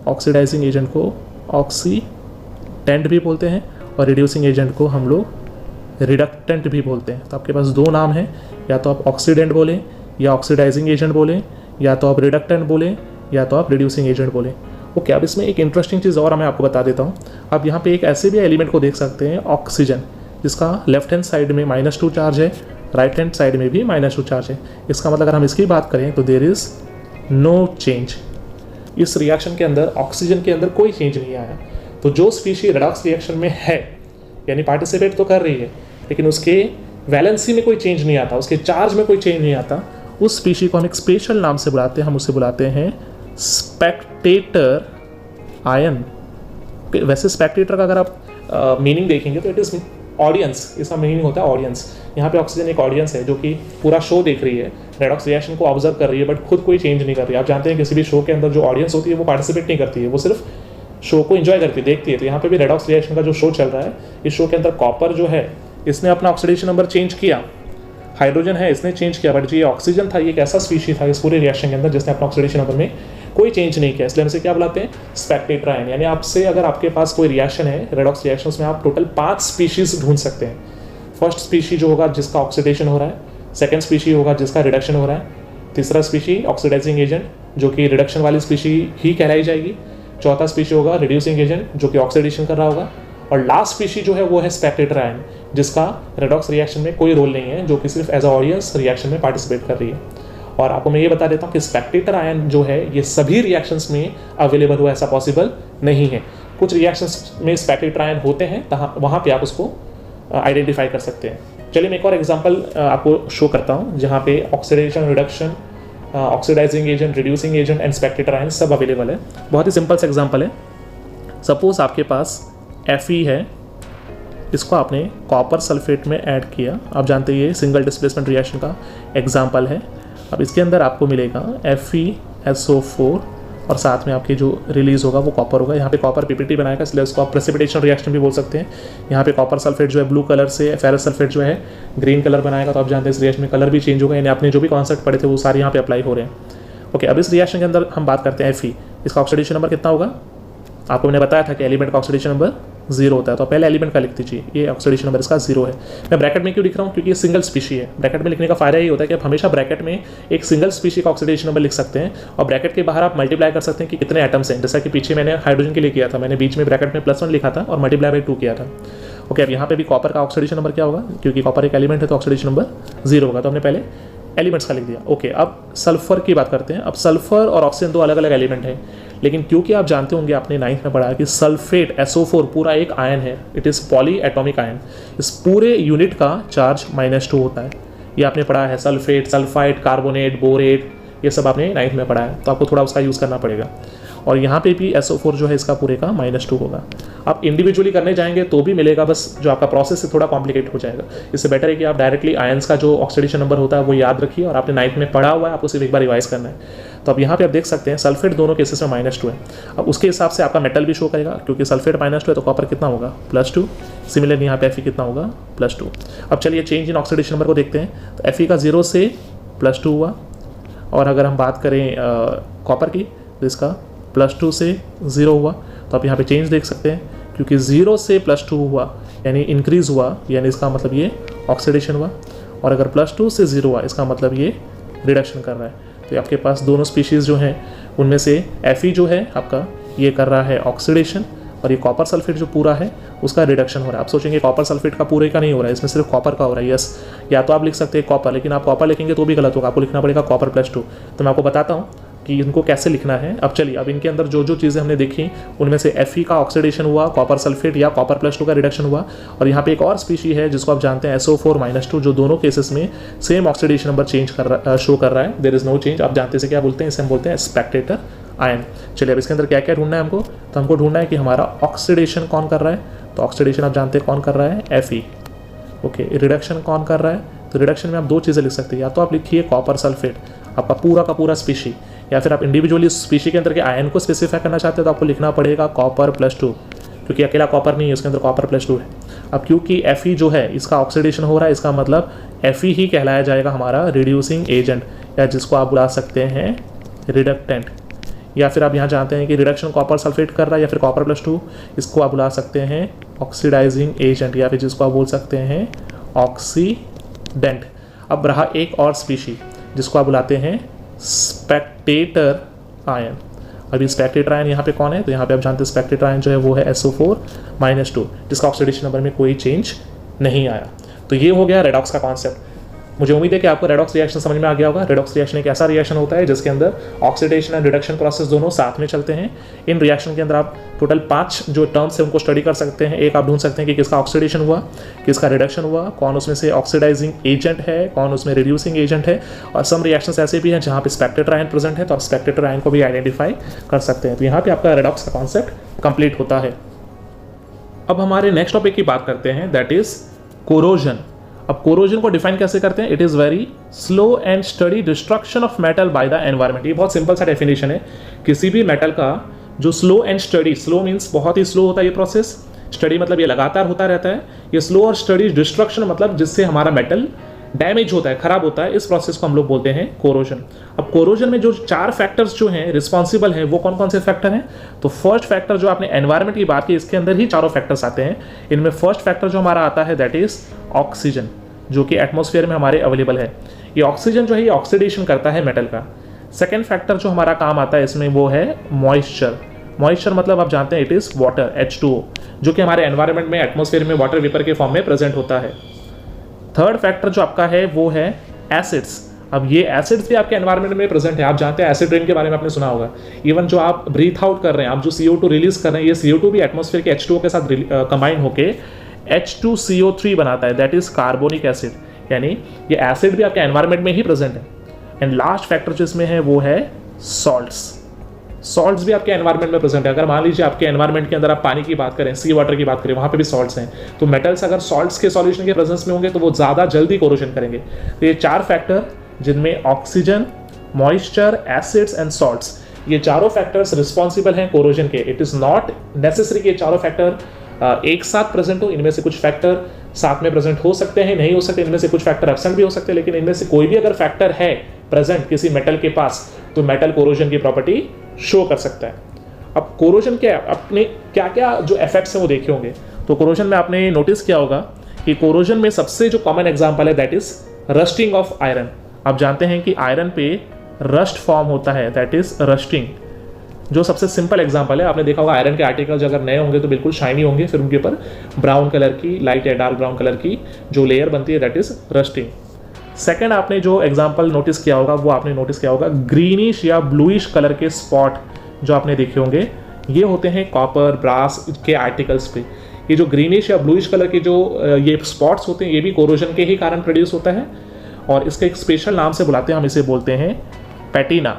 ऑक्सीडाइजिंग एजेंट को ऑक्सीडेंट भी बोलते हैं, और रिड्यूसिंग एजेंट को हम लोग रिडक्टेंट भी बोलते हैं। तो आपके पास 2 नाम हैं, या तो आप ऑक्सीडेंट बोलें या ऑक्सीडाइजिंग एजेंट बोलें, या तो आप रिडक्टेंट बोलें या तो आप रिड्यूसिंग एजेंट बोलें। ओके, अब इसमें एक इंटरेस्टिंग चीज़ और मैं आपको बता देता हूँ। आप यहाँ पे एक ऐसे भी एलिमेंट को देख सकते हैं, ऑक्सीजन, जिसका लेफ्ट हैंड साइड में -2 चार्ज है, राइट हैंड साइड में भी -2 चार्ज है। इसका मतलब अगर हम इसकी बात करें तो देयर इज़ नो चेंज। इस रिएक्शन के अंदर ऑक्सीजन के अंदर कोई चेंज नहीं आया। तो जो स्पीशी रेडॉक्स रिएक्शन में है, यानी पार्टिसिपेट तो कर रही है, लेकिन उसके वैलेंसी में कोई चेंज नहीं आता, उसके चार्ज में कोई चेंज नहीं आता, उस स्पीशी को हम एक स्पेशल नाम से बुलाते हैं, हम उसे बुलाते हैं स्पेक्टेटर आयन। वैसे स्पेक्टेटर का अगर आप मीनिंग देखेंगे तो इट इज़ ऑडियंस, इसका मीनिंग होता है ऑडियंस। यहाँ पे ऑक्सीजन एक ऑडियंस है जो कि पूरा शो देख रही है, रेडॉक्स रिएक्शन को ऑब्जर्व कर रही है, बट खुद कोई चेंज नहीं कर रही है। आप जानते हैं किसी भी शो के अंदर जो ऑडियंस होती है वो पार्टिसिपेट नहीं करती है, वो सिर्फ शो को एंजॉय करती है, देखती है। तो यहाँ पे भी रेडॉक्स रिएक्शन का जो शो चल रहा है, इस शो के अंदर कॉपर जो है इसने अपना ऑक्सीडेशन नंबर चेंज किया, हाइड्रोजन है इसने चेंज किया, बट जो ये ऑक्सीजन था ये एक ऐसा स्पीशी था इस पूरे रिएक्शन के अंदर जिसने अपना ऑक्सीडेशन नंबर में कोई चेंज नहीं किया, इसलिए हम इसे क्या बुलाते हैं, स्पेक्टेटर आयन। यानी आपसे अगर आपके पास कोई रिएक्शन है रेडॉक्स रिएक्शन में, आप टोटल 5 स्पीशीज ढूंढ सकते हैं। फर्स्ट स्पीशी जो होगा जिसका ऑक्सीडेशन हो रहा है, सेकंड स्पीशी होगा जिसका रिडक्शन हो रहा है, तीसरा स्पीशी ऑक्सीडाइजिंग एजेंट जो कि रिडक्शन वाली स्पीशी ही कहलाई जाएगी, चौथा स्पीशी होगा रिड्यूसिंग एजेंट जो कि ऑक्सीडेशन कर रहा होगा, और लास्ट स्पीशी जो है वो है स्पेक्टेटर आयन जिसका रेडॉक्स रिएक्शन में कोई रोल नहीं है, जो कि सिर्फ एज अ ऑडियंस रिएक्शन में पार्टिसिपेट कर रही है। और आपको मैं ये बता देता हूँ कि स्पेक्टेटर आयन जो है ये सभी रिएक्शंस में अवेलेबल हो ऐसा पॉसिबल नहीं है। कुछ रिएक्शंस में स्पेक्टेटर आयन होते हैं, वहाँ पे आप उसको आइडेंटिफाई कर सकते हैं। चलिए मैं एक और एग्जांपल आपको शो करता हूँ जहाँ पे oxidation, reduction, oxidising agent, reducing agent and spectator ion सब अवेलेबल है। बहुत ही सिंपल सा एग्जांपल है। सपोज आपके पास Fe है, इसको आपने कॉपर सल्फेट में ऐड किया। आप जानते हैं ये सिंगल डिस्प्लेसमेंट रिएक्शन का एग्जांपल है। अब इसके अंदर आपको मिलेगा FeSO4 और साथ में आपकी जो रिलीज होगा वो कॉपर होगा। यहाँ पे कॉपर पीपीटी बनाएगा, इसलिए उसको आप प्रेसिपिटेशन रिएक्शन भी बोल सकते हैं। यहाँ पे कॉपर सल्फेट जो है ब्लू कलर से फेरस सल्फेट जो है ग्रीन कलर बनाएगा, तो आप जानते हैं इस रिएक्शन में कलर भी चेंज होगा। यानी आपने जो भी कॉन्सेप्ट पढ़े थे वो सारे यहाँ पे अप्लाई हो रहे हैं। ओके, अब इस रिएक्शन के अंदर हम बात करते हैं Fe, इसका ऑक्सीडेशन नंबर कितना होगा। आपको मैंने बताया था कि एलिमेंट का ऑक्सीडेशन नंबर 0 होता है, तो पहले एलिमेंट का लिख दीजिए, ये ऑक्सीडेशन नंबर इसका 0 है। मैं ब्रैकेट में क्यों लिख रहा हूँ, क्योंकि ये सिंगल स्पीशी है। ब्रैकेट में लिखने का फायदा ये होता है कि आप हमेशा ब्रैकेट में एक सिंगल स्पीशी का ऑक्सीडेशन नंबर लिख सकते हैं, और ब्रैकेट के बाहर आप मल्टीप्लाई कर सकते हैं कि कितने एटम्स हैं। जैसा कि पीछे मैंने हाइड्रोजन के लिए किया था, मैंने बीच में ब्रैकेट में +1 लिखा था और मल्टीप्लाई बाई 2 किया था। ओके, अब यहाँ पे भी कॉपर का ऑक्सीडेशन नंबर क्या होगा, क्योंकि कॉपर एक एलिमेंट है तो ऑक्सीडेशन नंबर 0 होगा, तो हमने पहले एलिमेंट्स का लिख दिया। ओके, अब सल्फर की बात करते हैं। अब सल्फर और ऑक्सीजन दो अलग अलग एलिमेंट हैं, लेकिन क्योंकि आप जानते होंगे, आपने 9th में पढ़ा कि सल्फेट SO4 पूरा एक आयन है, it is poly atomic ion. इस पूरे यूनिट का चार्ज -2 होता है, ये आपने पढ़ा है। सल्फेट, सल्फाइड, कार्बोनेट, बोरेट, ये सब आपने 9th में पढ़ा है, तो आपको थोड़ा उसका यूज़ करना पड़ेगा। और यहाँ पे भी SO4 जो है इसका पूरे का -2 होगा। आप इंडिविजुअली करने जाएंगे तो भी मिलेगा, बस जो आपका प्रोसेस है थोड़ा कॉम्प्लिकेट हो जाएगा। इससे बेटर है कि आप डायरेक्टली आयंस का जो ऑक्सीडेशन नंबर होता है वो याद रखिए, और आपने 9th में पढ़ा हुआ है, आपको सिर्फ एक बार रिवाइज करना है। तो अब यहाँ पे आप देख सकते हैं सल्फेट दोनों केसेस में -2 है। अब उसके हिसाब से आपका मेटल भी शो करेगा, क्योंकि सल्फेट -2 है तो कॉपर कितना होगा, +2। सिमिलरली यहाँ पे Fe कितना होगा, +2। अब चलिए चेंज इन ऑक्सीडेशन नंबर को देखते हैं। तो Fe का 0 से +2 हुआ, और अगर हम बात करें कॉपर की तो इसका +2 से 0 हुआ। तो आप यहाँ पे चेंज देख सकते हैं, क्योंकि 0 से +2 हुआ यानी इंक्रीज़ हुआ, यानी इसका मतलब ये ऑक्सीडेशन हुआ, और अगर +2 से 0 हुआ इसका मतलब ये रिडक्शन कर रहा है। तो आपके पास दोनों स्पीशीज़ जो हैं उनमें से Fe जो है आपका ये कर रहा है ऑक्सीडेशन, और ये कॉपर सल्फेट जो पूरा है उसका रिडक्शन हो रहा है। आप सोचेंगे कॉपर सल्फेट का पूरे का नहीं हो रहा है, इसमें सिर्फ कॉपर का हो रहा है। यस, या तो आप लिख सकते हैं कॉपर, लेकिन आप कॉपर लिखेंगे तो भी गलत होगा, आपको लिखना पड़ेगा कॉपर +2। तो मैं आपको बताता हूँ कि इनको कैसे लिखना है। अब चलिए, अब इनके अंदर जो जो चीज़ें हमने देखी उनमें से Fe का ऑक्सीडेशन हुआ, कॉपर सल्फेट या कॉपर +2 का रिडक्शन हुआ, और यहाँ पे एक और स्पीशी है जिसको आप जानते हैं SO4 -2, जो दोनों केसेस में सेम ऑक्सीडेशन नंबर शो कर रहा है। There is no change. आप जानते हैं क्या बोलते हैं, इसे हम बोलते हैं स्पेक्टेटर आयन। चलिए, अब इसके अंदर क्या क्या ढूंढना है हमको, तो हमको ढूंढना है कि हमारा ऑक्सीडेशन कौन कर रहा है। तो ऑक्सीडेशन आप जानते हैं कौन कर रहा है, Fe। ओके, रिडक्शन कौन कर रहा है, तो रिडक्शन में आप दो चीज़ें लिख सकते हैं, या तो आप लिखिए कॉपर सल्फेट आपका पूरा का पूरा स्पीशी, या फिर आप इंडिविजुअली स्पीशी के अंदर के आयन को स्पेसिफाई करना चाहते हैं तो आपको लिखना पड़ेगा कॉपर +2, क्योंकि अकेला कॉपर नहीं है, उसके अंदर कॉपर +2 है। अब क्योंकि Fe जो है इसका ऑक्सीडेशन हो रहा है, इसका मतलब Fe ही कहलाया जाएगा हमारा रिड्यूसिंग एजेंट, या जिसको आप बुला सकते हैं रिडक्टेंट। या फिर आप यहाँ जानते हैं कि रिडक्शन कॉपर सल्फेट कर रहा है या फिर कॉपर +2, इसको आप बुला सकते हैं ऑक्सीडाइजिंग एजेंट, या फिर जिसको आप बोल सकते हैं ऑक्सीडेंट। अब रहा एक और स्पीशी जिसको आप बुलाते हैं स्पेक्टेटर आयन। अभी स्पेक्टेटर आयन यहाँ पे कौन है, तो यहाँ पे आप जानते हैं स्पेक्टेटर आयन जो है वो है SO4 -2, जिसका ऑक्सीडेशन नंबर में कोई चेंज नहीं आया। तो ये हो गया रेडॉक्स का कॉन्सेप्ट। मुझे उम्मीद है कि आपको रेडॉक्स रिएक्शन समझ में आ गया होगा। रेडॉक्स रिएक्शन एक ऐसा रिएक्शन होता है जिसके अंदर ऑक्सीडेशन एंड रिडक्शन प्रोसेस दोनों साथ में चलते हैं। इन रिएक्शन के अंदर आप टोटल 5 जो टर्म्स है उनको स्टडी कर सकते हैं। एक आप ढूंढ सकते हैं कि किसका ऑक्सीडेशन हुआ, किसका रिडक्शन हुआ, कौन उसमें से ऑक्सीडाइजिंग एजेंट है, कौन उसमें रिड्यूसिंग एजेंट है, और सम रिएक्शंस ऐसे भी हैं जहाँ पे स्पेक्टेटर आयन प्रेजेंट है, तो आप स्पेक्टेटर आयन को भी आइडेंटिफाई कर सकते हैं। तो यहाँ पे आपका रेडॉक्स का कॉन्सेप्ट कंप्लीट होता है। अब हमारे नेक्स्ट टॉपिक की बात करते हैं, दैट इज कोरोजन। अब कोरोजन को डिफाइन कैसे करते हैं, it is very slow and study destruction of metal by the environment. ये बहुत सिंपल सा डेफिनेशन है। किसी भी मेटल का जो slow and study, slow means बहुत ही स्लो होता है ये प्रोसेस, स्टडी मतलब ये लगातार होता रहता है। ये स्लो और स्टडी डिस्ट्रक्शन मतलब जिससे हमारा मेटल डैमेज होता है, खराब होता है, इस प्रोसेस को हम लोग बोलते हैं कोरोजन। अब कोरोजन में जो 4 फैक्टर्स जो हैं रिस्पॉन्सिबल हैं वो कौन कौन से फैक्टर हैं, तो फर्स्ट फैक्टर जो आपने एनवायरनमेंट की बात की, इसके अंदर ही चारों फैक्टर्स आते हैं। इनमें फर्स्ट फैक्टर जो हमारा आता है दैट इज ऑक्सीजन, जो कि एटमॉस्फेयर में हमारे अवेलेबल है। ये ऑक्सीजन जो है ये ऑक्सीडेशन करता है मेटल का। सेकेंड फैक्टर जो हमारा काम आता है इसमें वो है मॉइस्चर। मॉइस्चर मतलब आप जानते हैं इट इज वाटर, H2O, जो कि हमारे एनवायरनमेंट में एटमॉस्फेयर में वाटर वेपर के फॉर्म में प्रेजेंट होता है। थर्ड फैक्टर जो आपका है वो है एसिड्स। अब ये एसिड्स भी आपके एनवायरनमेंट में प्रेजेंट है। आप जानते हैं एसिड रेन के बारे में आपने सुना होगा। इवन जो आप ब्रीथ आउट कर रहे हैं, आप जो CO2 रिलीज कर रहे हैं, ये CO2 भी एटमॉस्फेयर के H2O के साथ कंबाइन होके H2CO3 बनाता है, दैट इज कार्बोनिक एसिड। यानी ये एसिड भी आपके एनवायरनमेंट में ही प्रेजेंट है। एंड लास्ट फैक्टर जो इसमें है वो है सॉल्ट्स। सॉल्ट्स भी आपके एनवायरनमेंट में प्रेजेंट है। अगर मान लीजिए आपके एनवायरनमेंट के अंदर आप पानी की बात करें, सी वाटर की बात करें, वहाँ पे भी सॉल्ट्स हैं। तो मेटल्स अगर सॉल्ट्स के सॉल्यूशन के प्रेजेंस में होंगे तो वो ज़्यादा जल्दी कोरोजन करेंगे। तो ये 4 फैक्टर जिनमें oxygen, moisture, acids and salts, ये चारों फैक्टर्स रिस्पॉन्सिबल हैं कोरोजन के। इट इज़ नॉट नेसेसरी कि ये चारों फैक्टर एक साथ प्रेजेंट हो। इनमें से कुछ फैक्टर साथ में प्रेजेंट हो सकते हैं, नहीं हो सकते, इनमें से कुछ फैक्टर एब्सेंट भी हो सकते हैं, लेकिन इनमें से कोई भी अगर फैक्टर है प्रेजेंट किसी मेटल के पास तो मेटल कोरोजन की प्रॉपर्टी शो कर सकता है। अब कोरोजन के अपने क्या क्या जो इफेक्ट्स हैं वो देखे होंगे। तो कोरोजन में आपने नोटिस किया होगा कि कोरोजन में सबसे जो कॉमन एग्जांपल है that is rusting of iron. आप जानते हैं कि आयरन पे रस्ट फॉर्म होता है, दैट इज रस्टिंग, जो सबसे सिंपल एग्जांपल है। आपने देखा होगा आयरन के आर्टिकल्स अगर नए होंगे तो बिल्कुल शाइनी होंगे, फिर उनके ऊपर ब्राउन कलर की, लाइट या डार्क ब्राउन कलर की जो लेयर बनती है दैट इज रस्टिंग। सेकेंड आपने जो एग्जाम्पल नोटिस किया होगा वो आपने नोटिस किया होगा ग्रीनिश या ब्लूइश कलर के स्पॉट जो आपने देखे होंगे, ये होते हैं कॉपर ब्रास के आर्टिकल्स पे। ये जो ग्रीनिश या ब्लूइश कलर के जो ये स्पॉट्स होते हैं ये भी कोरोजन के ही कारण प्रोड्यूस होता है, और इसका एक स्पेशल नाम से बुलाते हैं, हम इसे बोलते हैं पैटिना,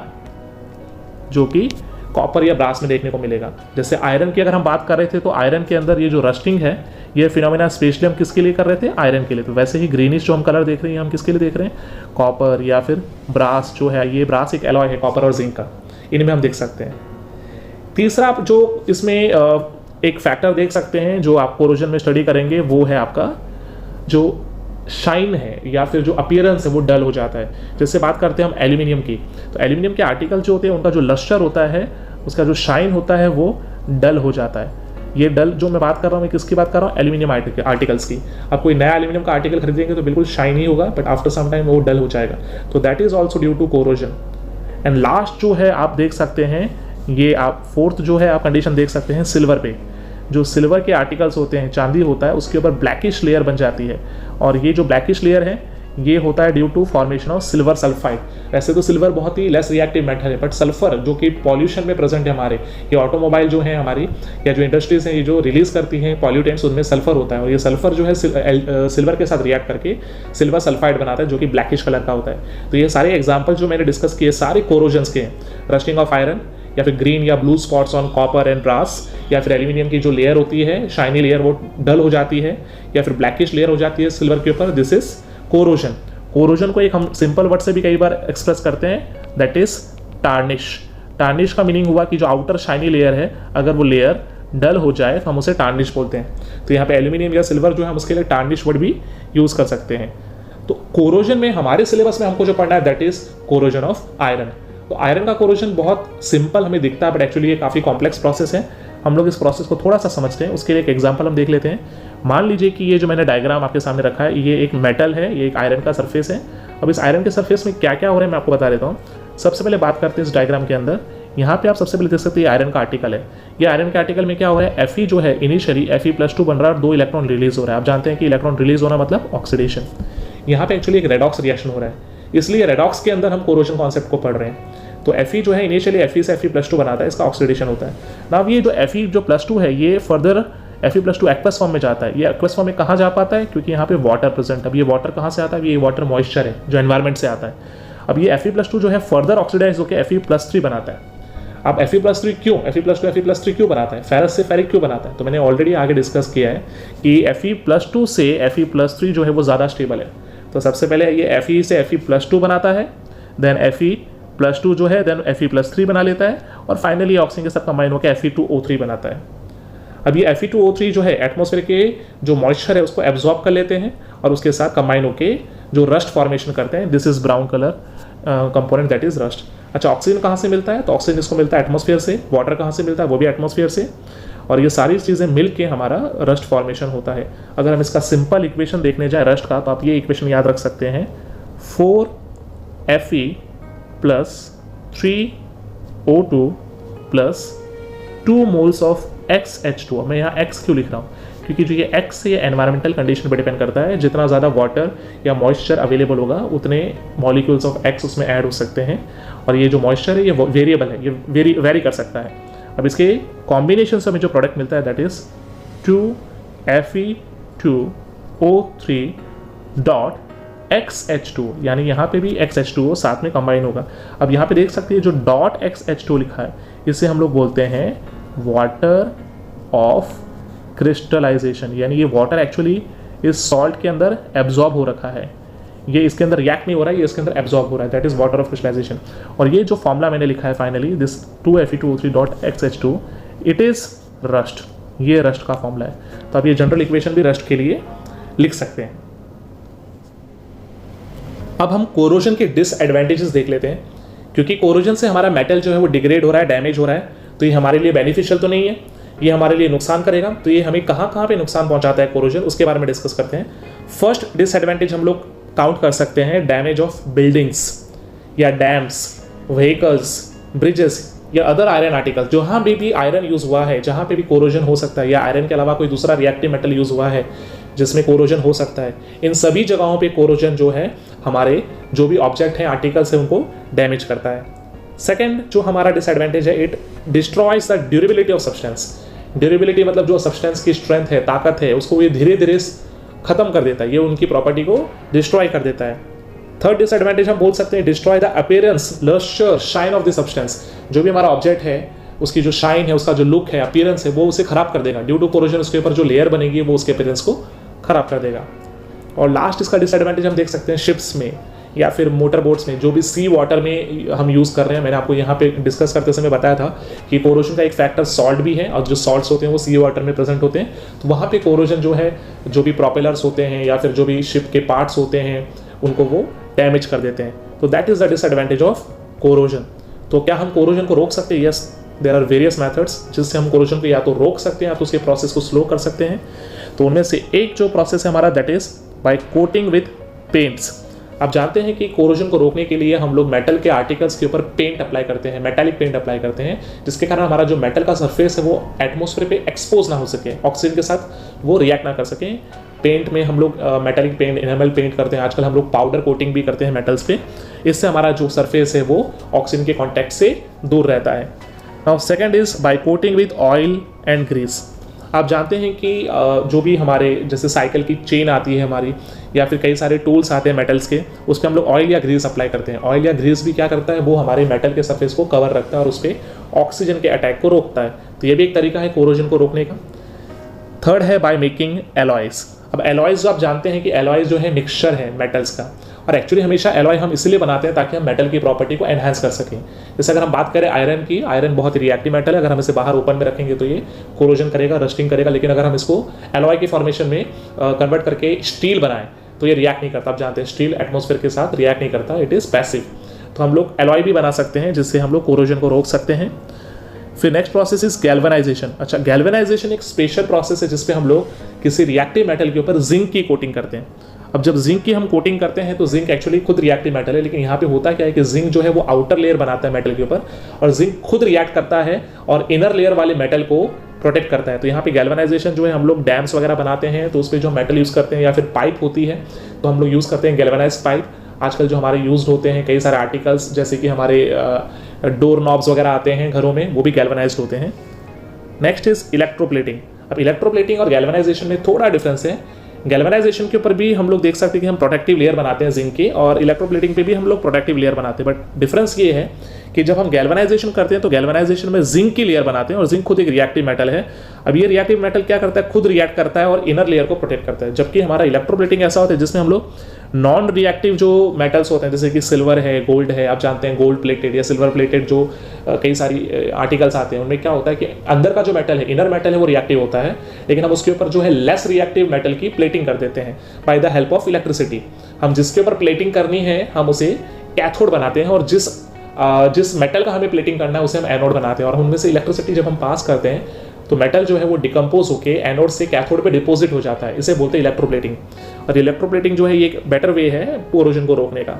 जो कि कॉपर या ब्रास में देखने को मिलेगा। जैसे आयरन की अगर हम बात कर रहे थे तो आयरन के अंदर ये जो रस्टिंग है ये फिनोमेना स्पेशली हम किसके लिए कर रहे थे, आयरन के लिए। तो वैसे ही ग्रीनिश जो हम कलर देख रहे हैं हम किसके लिए देख रहे हैं, कॉपर या फिर ब्रास जो है, ये ब्रास एक एलॉय है कॉपर और जिंक का, इनमें हम देख सकते हैं। तीसरा आप जो इसमें एक फैक्टर देख सकते हैं जो आप कोरोजन में स्टडी करेंगे वो है आपका जो शाइन है या फिर जो अपीयरेंस है वो डल हो जाता है। जैसे बात करते हैं हम एल्यूमिनियम की, तो एल्यूमिनियम के आर्टिकल जो होते हैं उनका जो लस्टर होता है, उसका जो शाइन होता है वो डल हो जाता है। ये डल जो मैं बात कर रहा हूँ, मैं किसकी बात कर रहा हूँ, एल्यूमिनियम आर्टिकल्स की। आप कोई नया एल्यूमिनियम का आर्टिकल खरीदेंगे तो बिल्कुल शाइन ही होगा, बट आफ्टर सम टाइम वो डल हो जाएगा। तो that is also due to corrosion. And last जो है आप देख सकते हैं, ये आप फोर्थ जो है आप कंडीशन देख सकते हैं सिल्वर पे। जो सिल्वर के आर्टिकल्स होते हैं, चांदी होता है, उसके ऊपर ब्लैकिश लेयर बन जाती है, और ये जो ब्लैकिश लेयर है ये होता है due to formation of silver sulphide. वैसे तो सिल्वर बहुत ही लेस रिएक्टिव मेटल है, बट सल्फर जो कि पॉल्यूशन में प्रेजेंट है हमारे, ये ऑटोमोबाइल जो है हमारी या जो इंडस्ट्रीज हैं ये जो रिलीज करती हैं पॉल्यूटेंट्स, उनमें सल्फर होता है, और ये सल्फर जो है सिल्वर के साथ रिएक्ट करके सिल्वर सल्फाइड बनाता है जो कि ब्लैकिश कलर का होता है। तो ये सारे एग्जाम्पल जो मैंने डिस्कस किए सारे कोरोजन्स के हैं, रस्टिंग ऑफ आयरन या फिर ग्रीन या blue spots on copper and brass, या फिर एल्यूमिनियम की जो लेयर होती है शाइनी लेयर वो डल हो जाती है, या फिर ब्लैकिश लेयर हो जाती है सिल्वर के ऊपर, दिस इज कोरोजन। कोरोजन को एक हम सिंपल वर्ड से भी कई बार एक्सप्रेस करते हैं, दैट इज टार्निश। टार्निश का मीनिंग हुआ कि जो आउटर शाइनी लेयर है अगर वो लेयर डल हो जाए तो हम उसे टार्निश बोलते हैं। तो यहाँ पे एल्यूमिनियम या सिल्वर जो है हम उसके लिए टार्निश वर्ड भी यूज कर सकते हैं। तो कोरोजन में हमारे सिलेबस में हमको जो पढ़ना है that is corrosion of iron. तो आयरन का कोरोजन बहुत सिंपल हमें दिखता है, बट एक्चुअली ये काफ़ी कॉम्प्लेक्स प्रोसेस है। हम लोग इस प्रोसेस को थोड़ा सा समझते हैं, उसके लिए एक एग्जांपल हम देख लेते हैं। मान लीजिए कि ये जो मैंने डायग्राम आपके सामने रखा है ये एक मेटल है, ये एक आयरन का सरफेस है। अब इस आयरन के सरफेस में क्या क्या हो रहा है मैं आपको बता देता हूँ। सबसे पहले बात करते हैं इस डायग्राम के अंदर, यहाँ पे आप सबसे पहले देख सकते हैं आयरन का आर्टिकल है। ये आयरन के आर्टिकल में क्या हो रहा है, Fe जो है इनिशियली Fe+2 बन रहा है और 2 इलेक्ट्रॉन रिलीज हो रहा है। आप जानते हैं कि इलेक्ट्रॉन रिलीज होना मतलब ऑक्सीडेशन। यहाँ पे एक्चुअली एक रेडॉक्स रिएक्शन हो रहा है, इसलिए रेडॉक्स के अंदर हम कोरोजन कॉन्सेप्ट को पढ़ रहे हैं। तो Fe जो है इनिशियली Fe से Fe+2 बनाता है, इसका ऑक्सीडेशन होता है। नाउ ये जो Fe जो +2 है ये फर्दर Fe+2 एक्वस फॉर्म में जाता है। ये एक्वस फॉर्म में कहाँ जा पाता है, क्योंकि यहाँ पे वाटर प्रेजेंट है। अब ये वाटर कहाँ से आता है, ये वाटर मॉइस्चर है जो एनवायरमेंट से आता है। अब ये Fe+2 जो है फर्दर ऑक्सीडाइज होकर Fe+3 बनाता है। अब Fe+3 क्यों, Fe+2 Fe+3 क्यों बनाता है, फेरस से फेरिक क्यों बनाता है, तो मैंने ऑलरेडी आगे डिस्कस किया है कि Fe+2 से Fe+3 जो है वो ज़्यादा स्टेबल है। तो सबसे पहले ये Fe से Fe+2 बनाता है, देन Fe+2 जो है देन Fe+3 बना लेता है, और फाइनली ऑक्सीजन के साथ कंबाइन होकर Fe2O3 बनाता है। अब ये Fe2O3 जो है एटमॉस्फेयर के जो मॉइस्चर है उसको एब्जॉर्ब कर लेते हैं और उसके साथ कंबाइन होकर जो रस्ट फॉर्मेशन करते हैं, this is brown colour component that is rust. अच्छा, ऑक्सीजन कहाँ से मिलता है, तो ऑक्सीजन इसको मिलता है एटमॉस्फेयर से। वाटर कहाँ से मिलता है, वो भी एटमॉस्फेयर से। और ये सारी चीज़ें मिल के हमारा रस्ट फॉर्मेशन होता है। अगर हम इसका सिंपल इक्वेशन देखने जाए रस्ट का, तो आप ये इक्वेशन याद रख सकते हैं, 4Fe + 3O2 + 2 moles of XH2। मैं यहाँ X क्यों लिख रहा हूँ, क्योंकि जो ये X से ये एनवायरमेंटल कंडीशन पर डिपेंड करता है। जितना ज़्यादा वाटर या मॉइस्चर अवेलेबल होगा उतने मॉलिक्यूल्स ऑफ X उसमें ऐड हो सकते हैं, और ये जो मॉइस्चर है ये वेरिएबल है, ये वेरी कर सकता है। अब इसके कॉम्बिनेशन से हमें जो प्रोडक्ट मिलता है दैट इज 2Fe2O3.XH2, यानी यहाँ पे भी XH2O साथ में कंबाइन होगा। अब यहाँ पे देख सकते हैं जो .XH2 लिखा है इसे हम लोग बोलते हैं वाटर ऑफ क्रिस्टलाइजेशन, यानी ये वाटर एक्चुअली इस सॉल्ट के अंदर एब्जॉर्ब हो रखा है। ये इसके अंदर रिएक्ट नहीं हो रहा है, ये इसके अंदर एब्जॉर्ब हो रहा है, that is water of crystallisation. और ये जो फॉर्मूला मैंने लिखा है finally, this 2Fe2O3.XH2, it is rust, ये रस्ट का फॉर्मूला है। तो आप ये जनरल इक्वेशन भी रस्ट के लिए लिख सकते हैं। अब हम कोरोजन के डिसएडवांटेजेस देख लेते हैं, क्योंकि कोरोजन से हमारा मेटल जो है वो डिग्रेड हो रहा है, डैमेज हो रहा है। तो ये हमारे लिए बेनिफिशियल तो नहीं है, ये हमारे लिए नुकसान करेगा। तो ये हमें कहाँ कहाँ पे नुकसान पहुँचाता है कोरोजन, उसके बारे में डिस्कस करते हैं। फर्स्ट डिसएडवांटेज हम लोग काउंट कर सकते हैं डैमेज ऑफ बिल्डिंग्स या डैम्स, व्हीकल्स, ब्रिजेस या अदर आयरन आर्टिकल्स। जहाँ भी आयरन यूज़ हुआ है, जहाँ पे भी कोरोजन हो सकता है, या आयरन के अलावा कोई दूसरा रिएक्टिव मेटल यूज़ हुआ है जिसमें कोरोजन हो सकता है, इन सभी जगहों पे कोरोजन जो है हमारे जो भी ऑब्जेक्ट हैं, आर्टिकल्स हैं, उनको डैमेज करता है। सेकेंड जो हमारा डिसएडवांटेज है, it destroys the durability of substance. Durability मतलब जो सब्सटेंस की स्ट्रेंथ है, ताकत है, उसको ये धीरे धीरे खत्म कर देता है, ये उनकी प्रॉपर्टी को डिस्ट्रॉय कर देता है। थर्ड डिसएडवांटेज हम बोल सकते हैं destroy the appearance, lustre, shine of the substance. जो भी हमारा ऑब्जेक्ट है उसकी जो शाइन है, उसका जो लुक है, अपीयरेंस है, वो उसे खराब कर देगा। ड्यू टू कोरोजन उसके ऊपर जो लेयर बनेगी वो उसके अपीयरेंस को खराब कर देगा। और लास्ट इसका डिसएडवांटेज हम देख सकते हैं शिप्स में या फिर मोटर बोट्स में, जो भी सी वाटर में हम यूज़ कर रहे हैं। मैंने आपको यहाँ पे डिस्कस करते समय बताया था कि कोरोजन का एक फैक्टर सॉल्ट भी है, और जो सॉल्ट्स होते हैं वो सी वाटर में प्रेजेंट होते हैं। तो वहाँ पे कोरोजन जो है, जो भी प्रोपेलर्स होते हैं या फिर जो भी शिप के पार्ट्स होते हैं, उनको वो डैमेज कर देते हैं। तो that is the disadvantage of corrosion. तो क्या हम कोरोजन को रोक सकते हैं? Yes, there are various methods जिससे हम कोरोजन को या तो रोक सकते हैं या तो उसके प्रोसेस को स्लो कर सकते हैं। तो उनमें से एक जो प्रोसेस है हमारा, that is by coating with paints. आप जानते हैं कि कोरोजन को रोकने के लिए हम लोग मेटल के आर्टिकल्स के ऊपर पेंट अप्लाई करते हैं, मेटालिक पेंट अप्लाई करते हैं, जिसके कारण हमारा जो मेटल का सरफेस है वो एटमॉस्फेयर पे एक्सपोज ना हो सके, ऑक्सीजन के साथ वो रिएक्ट ना कर सके। पेंट में हम लोग मेटालिक पेंट, इनेमल पेंट करते हैं, आजकल हम लोग पाउडर कोटिंग भी करते हैं मेटल्स पे। इससे हमारा जो सरफेस है वो ऑक्सीजन के कॉन्टैक्ट से दूर रहता है। Now second is by coating with oil and grease. आप जानते हैं कि जो भी हमारे जैसे साइकिल की चेन आती है हमारी, या फिर कई सारे टूल्स आते हैं मेटल्स के, उस पर हम लोग ऑयल या ग्रीस अप्लाई करते हैं। ऑयल या ग्रीस भी क्या करता है, वो हमारे मेटल के सरफेस को कवर रखता है और उस पर ऑक्सीजन के अटैक को रोकता है। तो ये भी एक तरीका है कोरोजन को रोकने का। थर्ड है बाय मेकिंग एलॉयज। अब एलॉयज जो आप जानते हैं कि एलॉयज जो है मिक्सचर है मेटल्स का, और एक्चुअली हमेशा एलॉय हम इसलिए बनाते हैं ताकि हम मेटल की प्रॉपर्टी को एनहांस कर सकें। जैसे अगर हम बात करें आयरन की, आयरन बहुत ही रिएक्टिव मेटल है, अगर हम इसे बाहर ओपन में रखेंगे तो ये कोरोजन करेगा, रस्टिंग करेगा। लेकिन अगर हम इसको एलॉय की फॉर्मेशन में कन्वर्ट करके स्टील बनाएं तो ये रिएक्ट नहीं करता। आप जानते हैं स्टील एटमॉस्फेयर के साथ रिएक्ट नहीं करता, इट इज़ पैसिव। तो हम लोग एलॉय भी बना सकते हैं जिससे हम लोग कोरोजन को रोक सकते हैं। फिर नेक्स्ट प्रोसेस इज गैल्वेनाइजेशन। अच्छा, गैल्वेनाइजेशन एक स्पेशल प्रोसेस है जिसपे हम लोग किसी रिएक्टिव मेटल के ऊपर जिंक की कोटिंग करते हैं। अब जब जिंक की हम कोटिंग करते हैं तो जिंक एक्चुअली खुद रिएक्टिव मेटल है, लेकिन यहाँ पे होता क्या है कि जिंक जो है वो आउटर लेयर बनाता है मेटल के ऊपर, और जिंक खुद रिएक्ट करता है और इनर लेयर वाले मेटल को प्रोटेक्ट करता है। तो यहाँ पे गैल्वेनाइजेशन जो है, हम लोग डैम्स वगैरह बनाते हैं तो उस पर जो मेटल यूज़ करते हैं, या फिर पाइप होती है तो हम लोग यूज़ करते हैं गैल्वेनाइज्ड पाइप। आजकल जो हमारे यूज्ड होते हैं कई सारे आर्टिकल्स, जैसे कि हमारे डोर नॉब्स वगैरह आते हैं घरों में, वो भी गैल्वेनाइज्ड होते हैं। Next is electroplating. अब इलेक्ट्रोप्लेटिंग और गैल्वेनाइजेशन में थोड़ा डिफरेंस है। गैल्वेनाइजेशन के ऊपर भी हम लोग देख सकते हैं कि हम प्रोटेक्टिव लेयर बनाते हैं जिंक की, और इलेक्ट्रोप्लेटिंग पे भी हम लोग प्रोटेक्टिव लेयर बनाते हैं। बट डिफरेंस ये है कि जब हम गैल्वेनाइजेशन करते हैं तो गैल्वेनाइजेशन में जिंक की लेयर बनाते हैं, और जिंक खुद एक रिएक्टिव मेटल है। अब ये रिएक्टिव मेटल क्या करता है, खुद रिएक्ट करता है और इनर लेयर को प्रोटेक्ट करता है। जबकि हमारा इलेक्ट्रोप्लेटिंग ऐसा होता है जिसमें हम लोग नॉन रिएक्टिव जो मेटल्स होते हैं, जैसे कि सिल्वर है, गोल्ड है, आप जानते हैं गोल्ड प्लेटेड या सिल्वर प्लेटेड जो कई सारी आर्टिकल्स आते हैं, उनमें क्या होता है कि अंदर का जो मेटल है, इनर मेटल है, वो रिएक्टिव होता है, लेकिन हम उसके ऊपर जो है लेस रिएक्टिव मेटल की प्लेटिंग कर देते हैं by the help of electricity. हम जिसके ऊपर प्लेटिंग करनी है हम उसे कैथोड बनाते हैं, और जिस मेटल का हमें प्लेटिंग करना है उसे हम एनोड बनाते हैं। और उनमें से इलेक्ट्रिसिटी जब हम पास करते हैं तो मेटल जो है वो डिकम्पोज होकर एनोड से कैथोड पे डिपॉजिट हो जाता है, इसे बोलते हैं इलेक्ट्रोप्लेटिंग। और इलेक्ट्रोप्लेटिंग जो है ये एक बेटर वे है कोरोजन को रोकने का।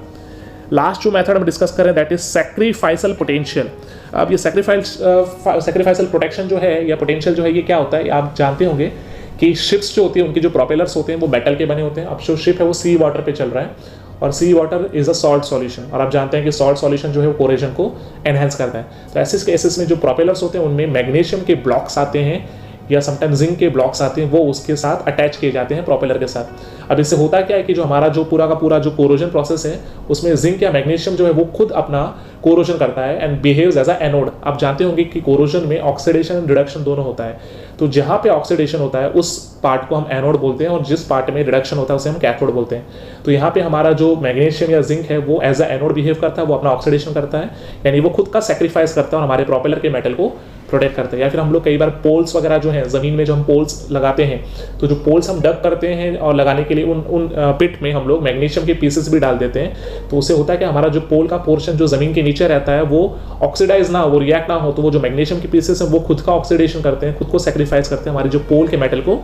लास्ट जो मेथड हम डिस्कस करें दैट इज सैक्रिफाइसल पोटेंशियल। अब ये सैक्रिफाइसल प्रोटेक्शन जो है या पोटेंशियल जो है, ये क्या होता है आप जानते होंगे कि शिप्स जो होती है उनके जो प्रोपेलर्स होते हैं वो मेटल के बने होते हैं। अब जो शिप है वो सी वाटर पे चल रहा है, और sea water is a salt solution, और आप जानते हैं कि सॉल्ट सॉल्यूशन जो है वो कोरोजन को एनहांस करता है। तो ऐसे केसेस में जो प्रोपेलर्स होते हैं उनमें मैग्नीशियम के ब्लॉक्स आते हैं या समटाइम्स जिंक के ब्लॉक्स आते हैं, वो उसके साथ अटैच किए जाते हैं प्रोपेलर के साथ। अब इससे होता क्या है कि जो हमारा जो पूरा का पूरा जो कोरोजन प्रोसेस है उसमें जिंक या मैग्नीशियम जो है वो खुद अपना कोरोजन करता है and behaves as a anode. आप जानते होंगे कि कोरोजन में ऑक्सीडेशन एंड रिडक्शन दोनों होता है, तो जहाँ पे ऑक्सीडेशन होता है उस पार्ट को हम एनोड बोलते हैं, और जिस पार्ट में रिडक्शन होता है उसे हम कैथोड बोलते हैं। तो यहाँ पे हमारा जो मैग्नीशियम या जिंक है वो एज अ एनोड बिहेव करता है, वो अपना ऑक्सीडेशन करता है, यानी वो खुद का सेक्रीफाइस करता है और हमारे प्रोपेलर के मेटल को प्रोटेक्ट करता है। या फिर हम लोग कई बार पोल्स वगैरह जो हैं ज़मीन में जो हम पोल्स लगाते हैं, तो जो पोल्स हम डग करते हैं और लगाने के लिए उन पिट में हम लोग मैग्नीशियम के पीसेस भी डाल देते हैं। तो उससे होता है कि हमारा जो पोल का पोर्शन जो ज़मीन के नीचे रहता है वो ऑक्सीडाइज ना हो, वो रिएक्ट ना हो, तो वो जो मैग्नीशियम के पीसेस हैं वो खुद का ऑक्सीडेशन करते हैं, खुद को सेक्रीफाइस करते हैं हमारे जो पोल के मेटल को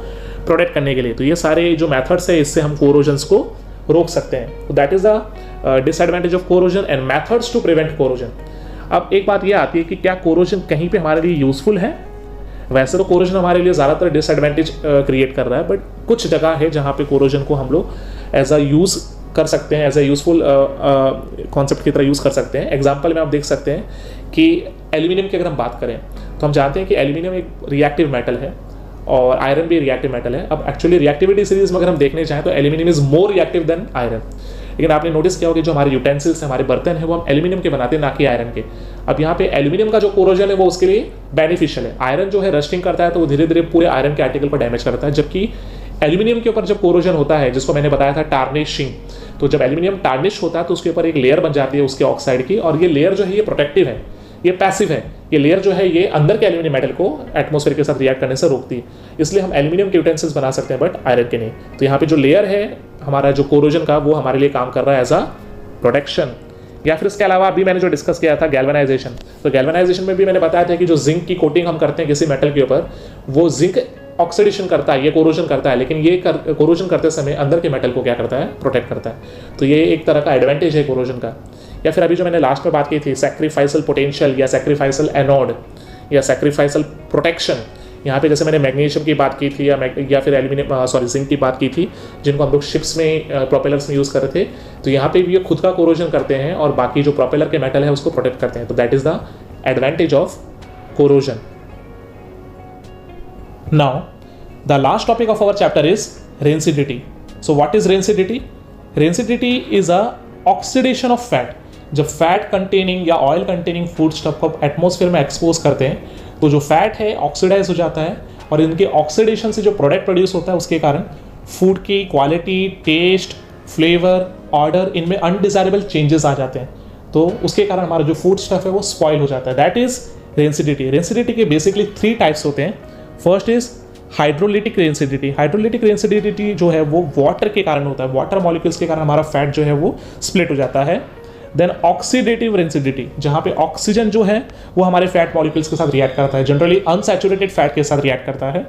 प्रोटेक्ट करने के लिए। तो ये सारे जो मैथड्स है इससे हम कोरोजन्स को रोक सकते हैं। तो that is the disadvantage of corrosion and methods to prevent corrosion. अब एक बात ये आती है कि क्या कोरोजन कहीं पे हमारे लिए यूजफुल है? वैसे तो कोरोजन हमारे लिए ज़्यादातर डिसएडवांटेज क्रिएट कर रहा है, बट कुछ जगह है जहाँ पे कोरोजन को हम लोग एज अ यूज़ कर सकते हैं, एज अ यूजफुल कॉन्सेप्ट की तरह यूज़ कर सकते हैं। एग्जाम्पल में आप देख सकते हैं कि एल्यूमिनियम की अगर हम बात करें तो हम जानते हैं कि एल्यूमिनियम एक रिएक्टिव मेटल है और आयरन भी रिएक्टिव मेटल है। अब एक्चुअली रिएक्टिविटी सीरीज में अगर हम देखने चाहें तो aluminium is more reactive than iron, लेकिन आपने नोटिस किया होगा कि जो हमारे यूटेंसिल्स हैं, हमारे बर्तन हैं, वो हम एल्यूमिनियम के बनाते हैं, ना कि आयरन के। अब यहाँ पे एल्यूमिनियम का जो कोरोजन है वो उसके लिए बेनिफिशियल है। आयरन जो है रस्टिंग करता है तो वो धीरे धीरे पूरे आयरन के आर्टिकल पर डैमेज करता है, जबकि एल्यूमिनियम के ऊपर जब कोरोजन होता है, जिसको मैंने बताया था टार्निशिंग, तो जब एल्यूमिनियम टार्निश होता है तो उसके ऊपर एक लेयर बन जाती है उसके ऑक्साइड की, और ये लेयर जो है ये प्रोटेक्टिव है, ये पैसिव है। ये लेयर जो है ये अंदर के एल्यूमिनियम मेटल को एटमॉस्फेयर के साथ रिएक्ट करने से रोकती है, इसलिए हम एल्यूमिनियम के यूटेंसिल्स बना सकते हैं बट आयरन के नहीं। तो यहाँ पे जो लेयर है हमारा जो कोरोजन का, वो हमारे लिए काम कर रहा है एज अ प्रोटेक्शन। या फिर इसके अलावा अभी मैंने जो डिस्कस किया था गैल्वेनाइजेशन, तो गैल्वेनाइजेशन में भी मैंने बताया था कि जो जिंक की कोटिंग हम करते हैं किसी मेटल के ऊपर, वो जिंक ऑक्सीडेशन करता है, ये कोरोजन करता है, लेकिन ये कोरोजन करते समय अंदर के मेटल को क्या करता है? प्रोटेक्ट करता है। तो ये एक तरह का एडवांटेज है कोरोजन का। या फिर अभी जो मैंने लास्ट में बात की थी सैक्रिफाइसल पोटेंशियल या सैक्रिफाइसल एनोड या सैक्रिफाइसल प्रोटेक्शन, यहाँ पे जैसे मैंने मैग्नीशियम की बात की थी या फिर एल्यूमिनियम जिंक की बात की थी, जिनको हम लोग शिप्स में प्रोपेलर्स में यूज़ कर रहे थे। तो यहाँ पे भी ये खुद का कोरोजन करते हैं और बाकी जो प्रोपेलर के मेटल है उसको प्रोटेक्ट करते हैं। तो that is the advantage of corrosion. Now the last topic of our chapter is rancidity. So what is rancidity? Rancidity is a oxidation of fat. जब फैट कंटेनिंग या ऑयल कंटेनिंग फूड स्टफ को atmosphere में expose करते हैं तो जो fat है oxidise हो जाता है, और इनके ऑक्सीडेशन से जो प्रोडक्ट प्रोड्यूस होता है उसके कारण फूड की क्वालिटी, टेस्ट, फ्लेवर, ऑर्डर, इनमें अनडिजायरेबल चेंजेस आ जाते हैं। तो उसके कारण हमारा जो फूड स्टफ है वो स्पॉइल हो जाता है। That is rancidity. रेंसिडिटी के बेसिकली 3 टाइप्स होते हैं। First is hydrolytic rancidity. Hydrolytic rancidity जो है वो वाटर के कारण होता है, वाटर मॉलिक्यूल्स के कारण हमारा फैट जो है वो स्प्लिट हो जाता है। देन ऑक्सीडेटिव रेंसिडिटी, जहाँ पे ऑक्सीजन जो है वो हमारे फैट मॉलिक्यूल्स के साथ रिएक्ट करता है, जनरली अनसैचुरेटेड फैट के साथ रिएक्ट करता है।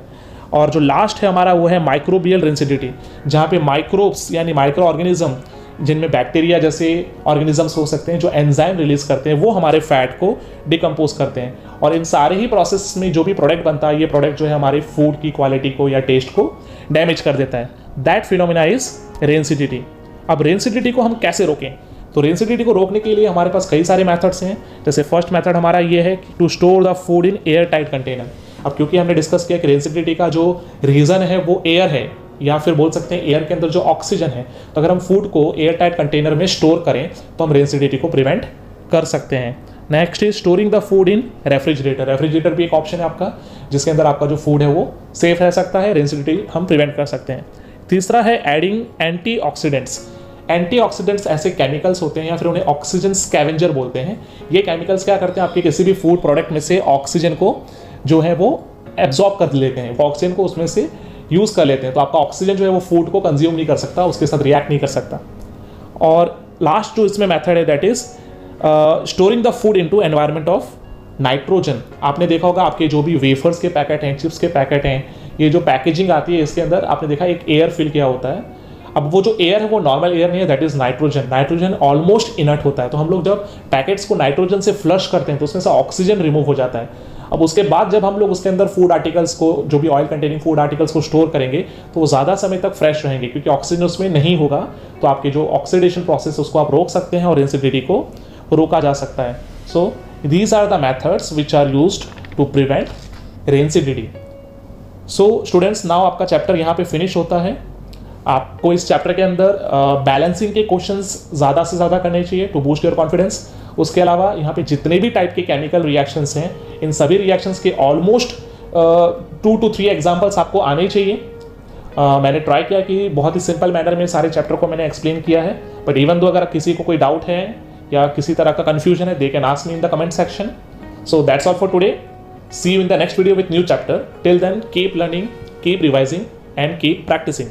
और जो लास्ट है हमारा वो है माइक्रोबियल रेंसिडिटी, जहाँ पे माइक्रोब्स यानी माइक्रो ऑर्गेनिज्म, जिनमें बैक्टीरिया जैसे ऑर्गेनिजम्स हो सकते हैं जो एंजाइम रिलीज करते हैं, वो हमारे फैट को डिकम्पोज करते हैं। और इन सारे ही प्रोसेस में जो भी प्रोडक्ट बनता है, ये प्रोडक्ट जो है हमारे फूड की क्वालिटी को या टेस्ट को डैमेज कर देता है। That phenomena is rancidity. अब रेंसिडिटी को हम कैसे रोकें? तो रेंसिडिटी को रोकने के लिए हमारे पास कई सारे मेथड्स हैं। जैसे फर्स्ट मेथड हमारा ये है to store the food in air tight container. अब क्योंकि हमने डिस्कस किया कि रेंसिडिटी का जो रीज़न है वो एयर है, या फिर बोल सकते हैं एयर के अंदर जो ऑक्सीजन है, तो अगर हम फूड को एयर टाइट कंटेनर में स्टोर करें तो हम रेंसिडिटी को प्रिवेंट कर सकते हैं। Next is storing the food in refrigerator. Refrigerator भी एक ऑप्शन है आपका, जिसके अंदर आपका जो फूड है वो सेफ रह सकता है, रेंसिडिटी हम प्रिवेंट कर सकते हैं। तीसरा है एडिंग एंटीऑक्सीडेंट्स। एंटीऑक्सीडेंट्स ऐसे केमिकल्स होते हैं या फिर उन्हें ऑक्सीजन स्कैवेंजर बोलते हैं। ये केमिकल्स क्या करते हैं, आपके किसी भी फूड प्रोडक्ट में से ऑक्सीजन को जो है वो एब्जॉर्ब कर लेते हैं, वो ऑक्सीजन को उसमें से यूज़ कर लेते हैं। तो आपका ऑक्सीजन जो है वो फूड को कंज्यूम नहीं कर सकता, उसके साथ रिएक्ट नहीं कर सकता। और लास्ट जो इसमें मेथड है that is storing the food into environment of nitrogen. आपने देखा होगा आपके जो भी वेफर्स के पैकेट हैं, चिप्स के पैकेट हैं, ये जो पैकेजिंग आती है इसके अंदर आपने देखा एक एयर फिल किया होता है। अब वो जो एयर है वो नॉर्मल एयर नहीं है, that is nitrogen. Nitrogen almost inert होता है, तो हम लोग जब पैकेट्स को नाइट्रोजन से फ्लश करते हैं तो उसमें से ऑक्सीजन रिमूव हो जाता है। अब उसके बाद जब हम लोग उसके अंदर फूड आर्टिकल्स को, जो भी ऑयल कंटेनिंग फूड आर्टिकल्स को स्टोर करेंगे तो वो ज़्यादा समय तक फ्रेश रहेंगे, क्योंकि ऑक्सीजन उसमें नहीं होगा। तो आपके जो ऑक्सीडेशन प्रोसेस उसको आप रोक सकते हैं और रेंसिडिटी को रोका जा सकता है। So these are the methods which are used to prevent rancidity. So students, now आपका चैप्टर यहाँ पे फिनिश होता है। आपको इस चैप्टर के अंदर बैलेंसिंग के क्वेश्चंस ज़्यादा से ज़्यादा करने चाहिए टू बूस्ट योर कॉन्फिडेंस। उसके अलावा यहाँ पे जितने भी टाइप के केमिकल रिएक्शंस हैं, इन सभी रिएक्शंस के ऑलमोस्ट 2 to 3 एग्जाम्पल्स आपको आने चाहिए। मैंने ट्राई किया कि बहुत ही सिंपल मैनर में सारे चैप्टर को मैंने एक्सप्लेन किया है, बट इवन दो अगर किसी को कोई डाउट है या किसी तरह का कन्फ्यूजन है, they can ask me in the comment section. So that's all for today. See you in the next video with new chapter. Till then, keep learning, keep revising, and keep practicing.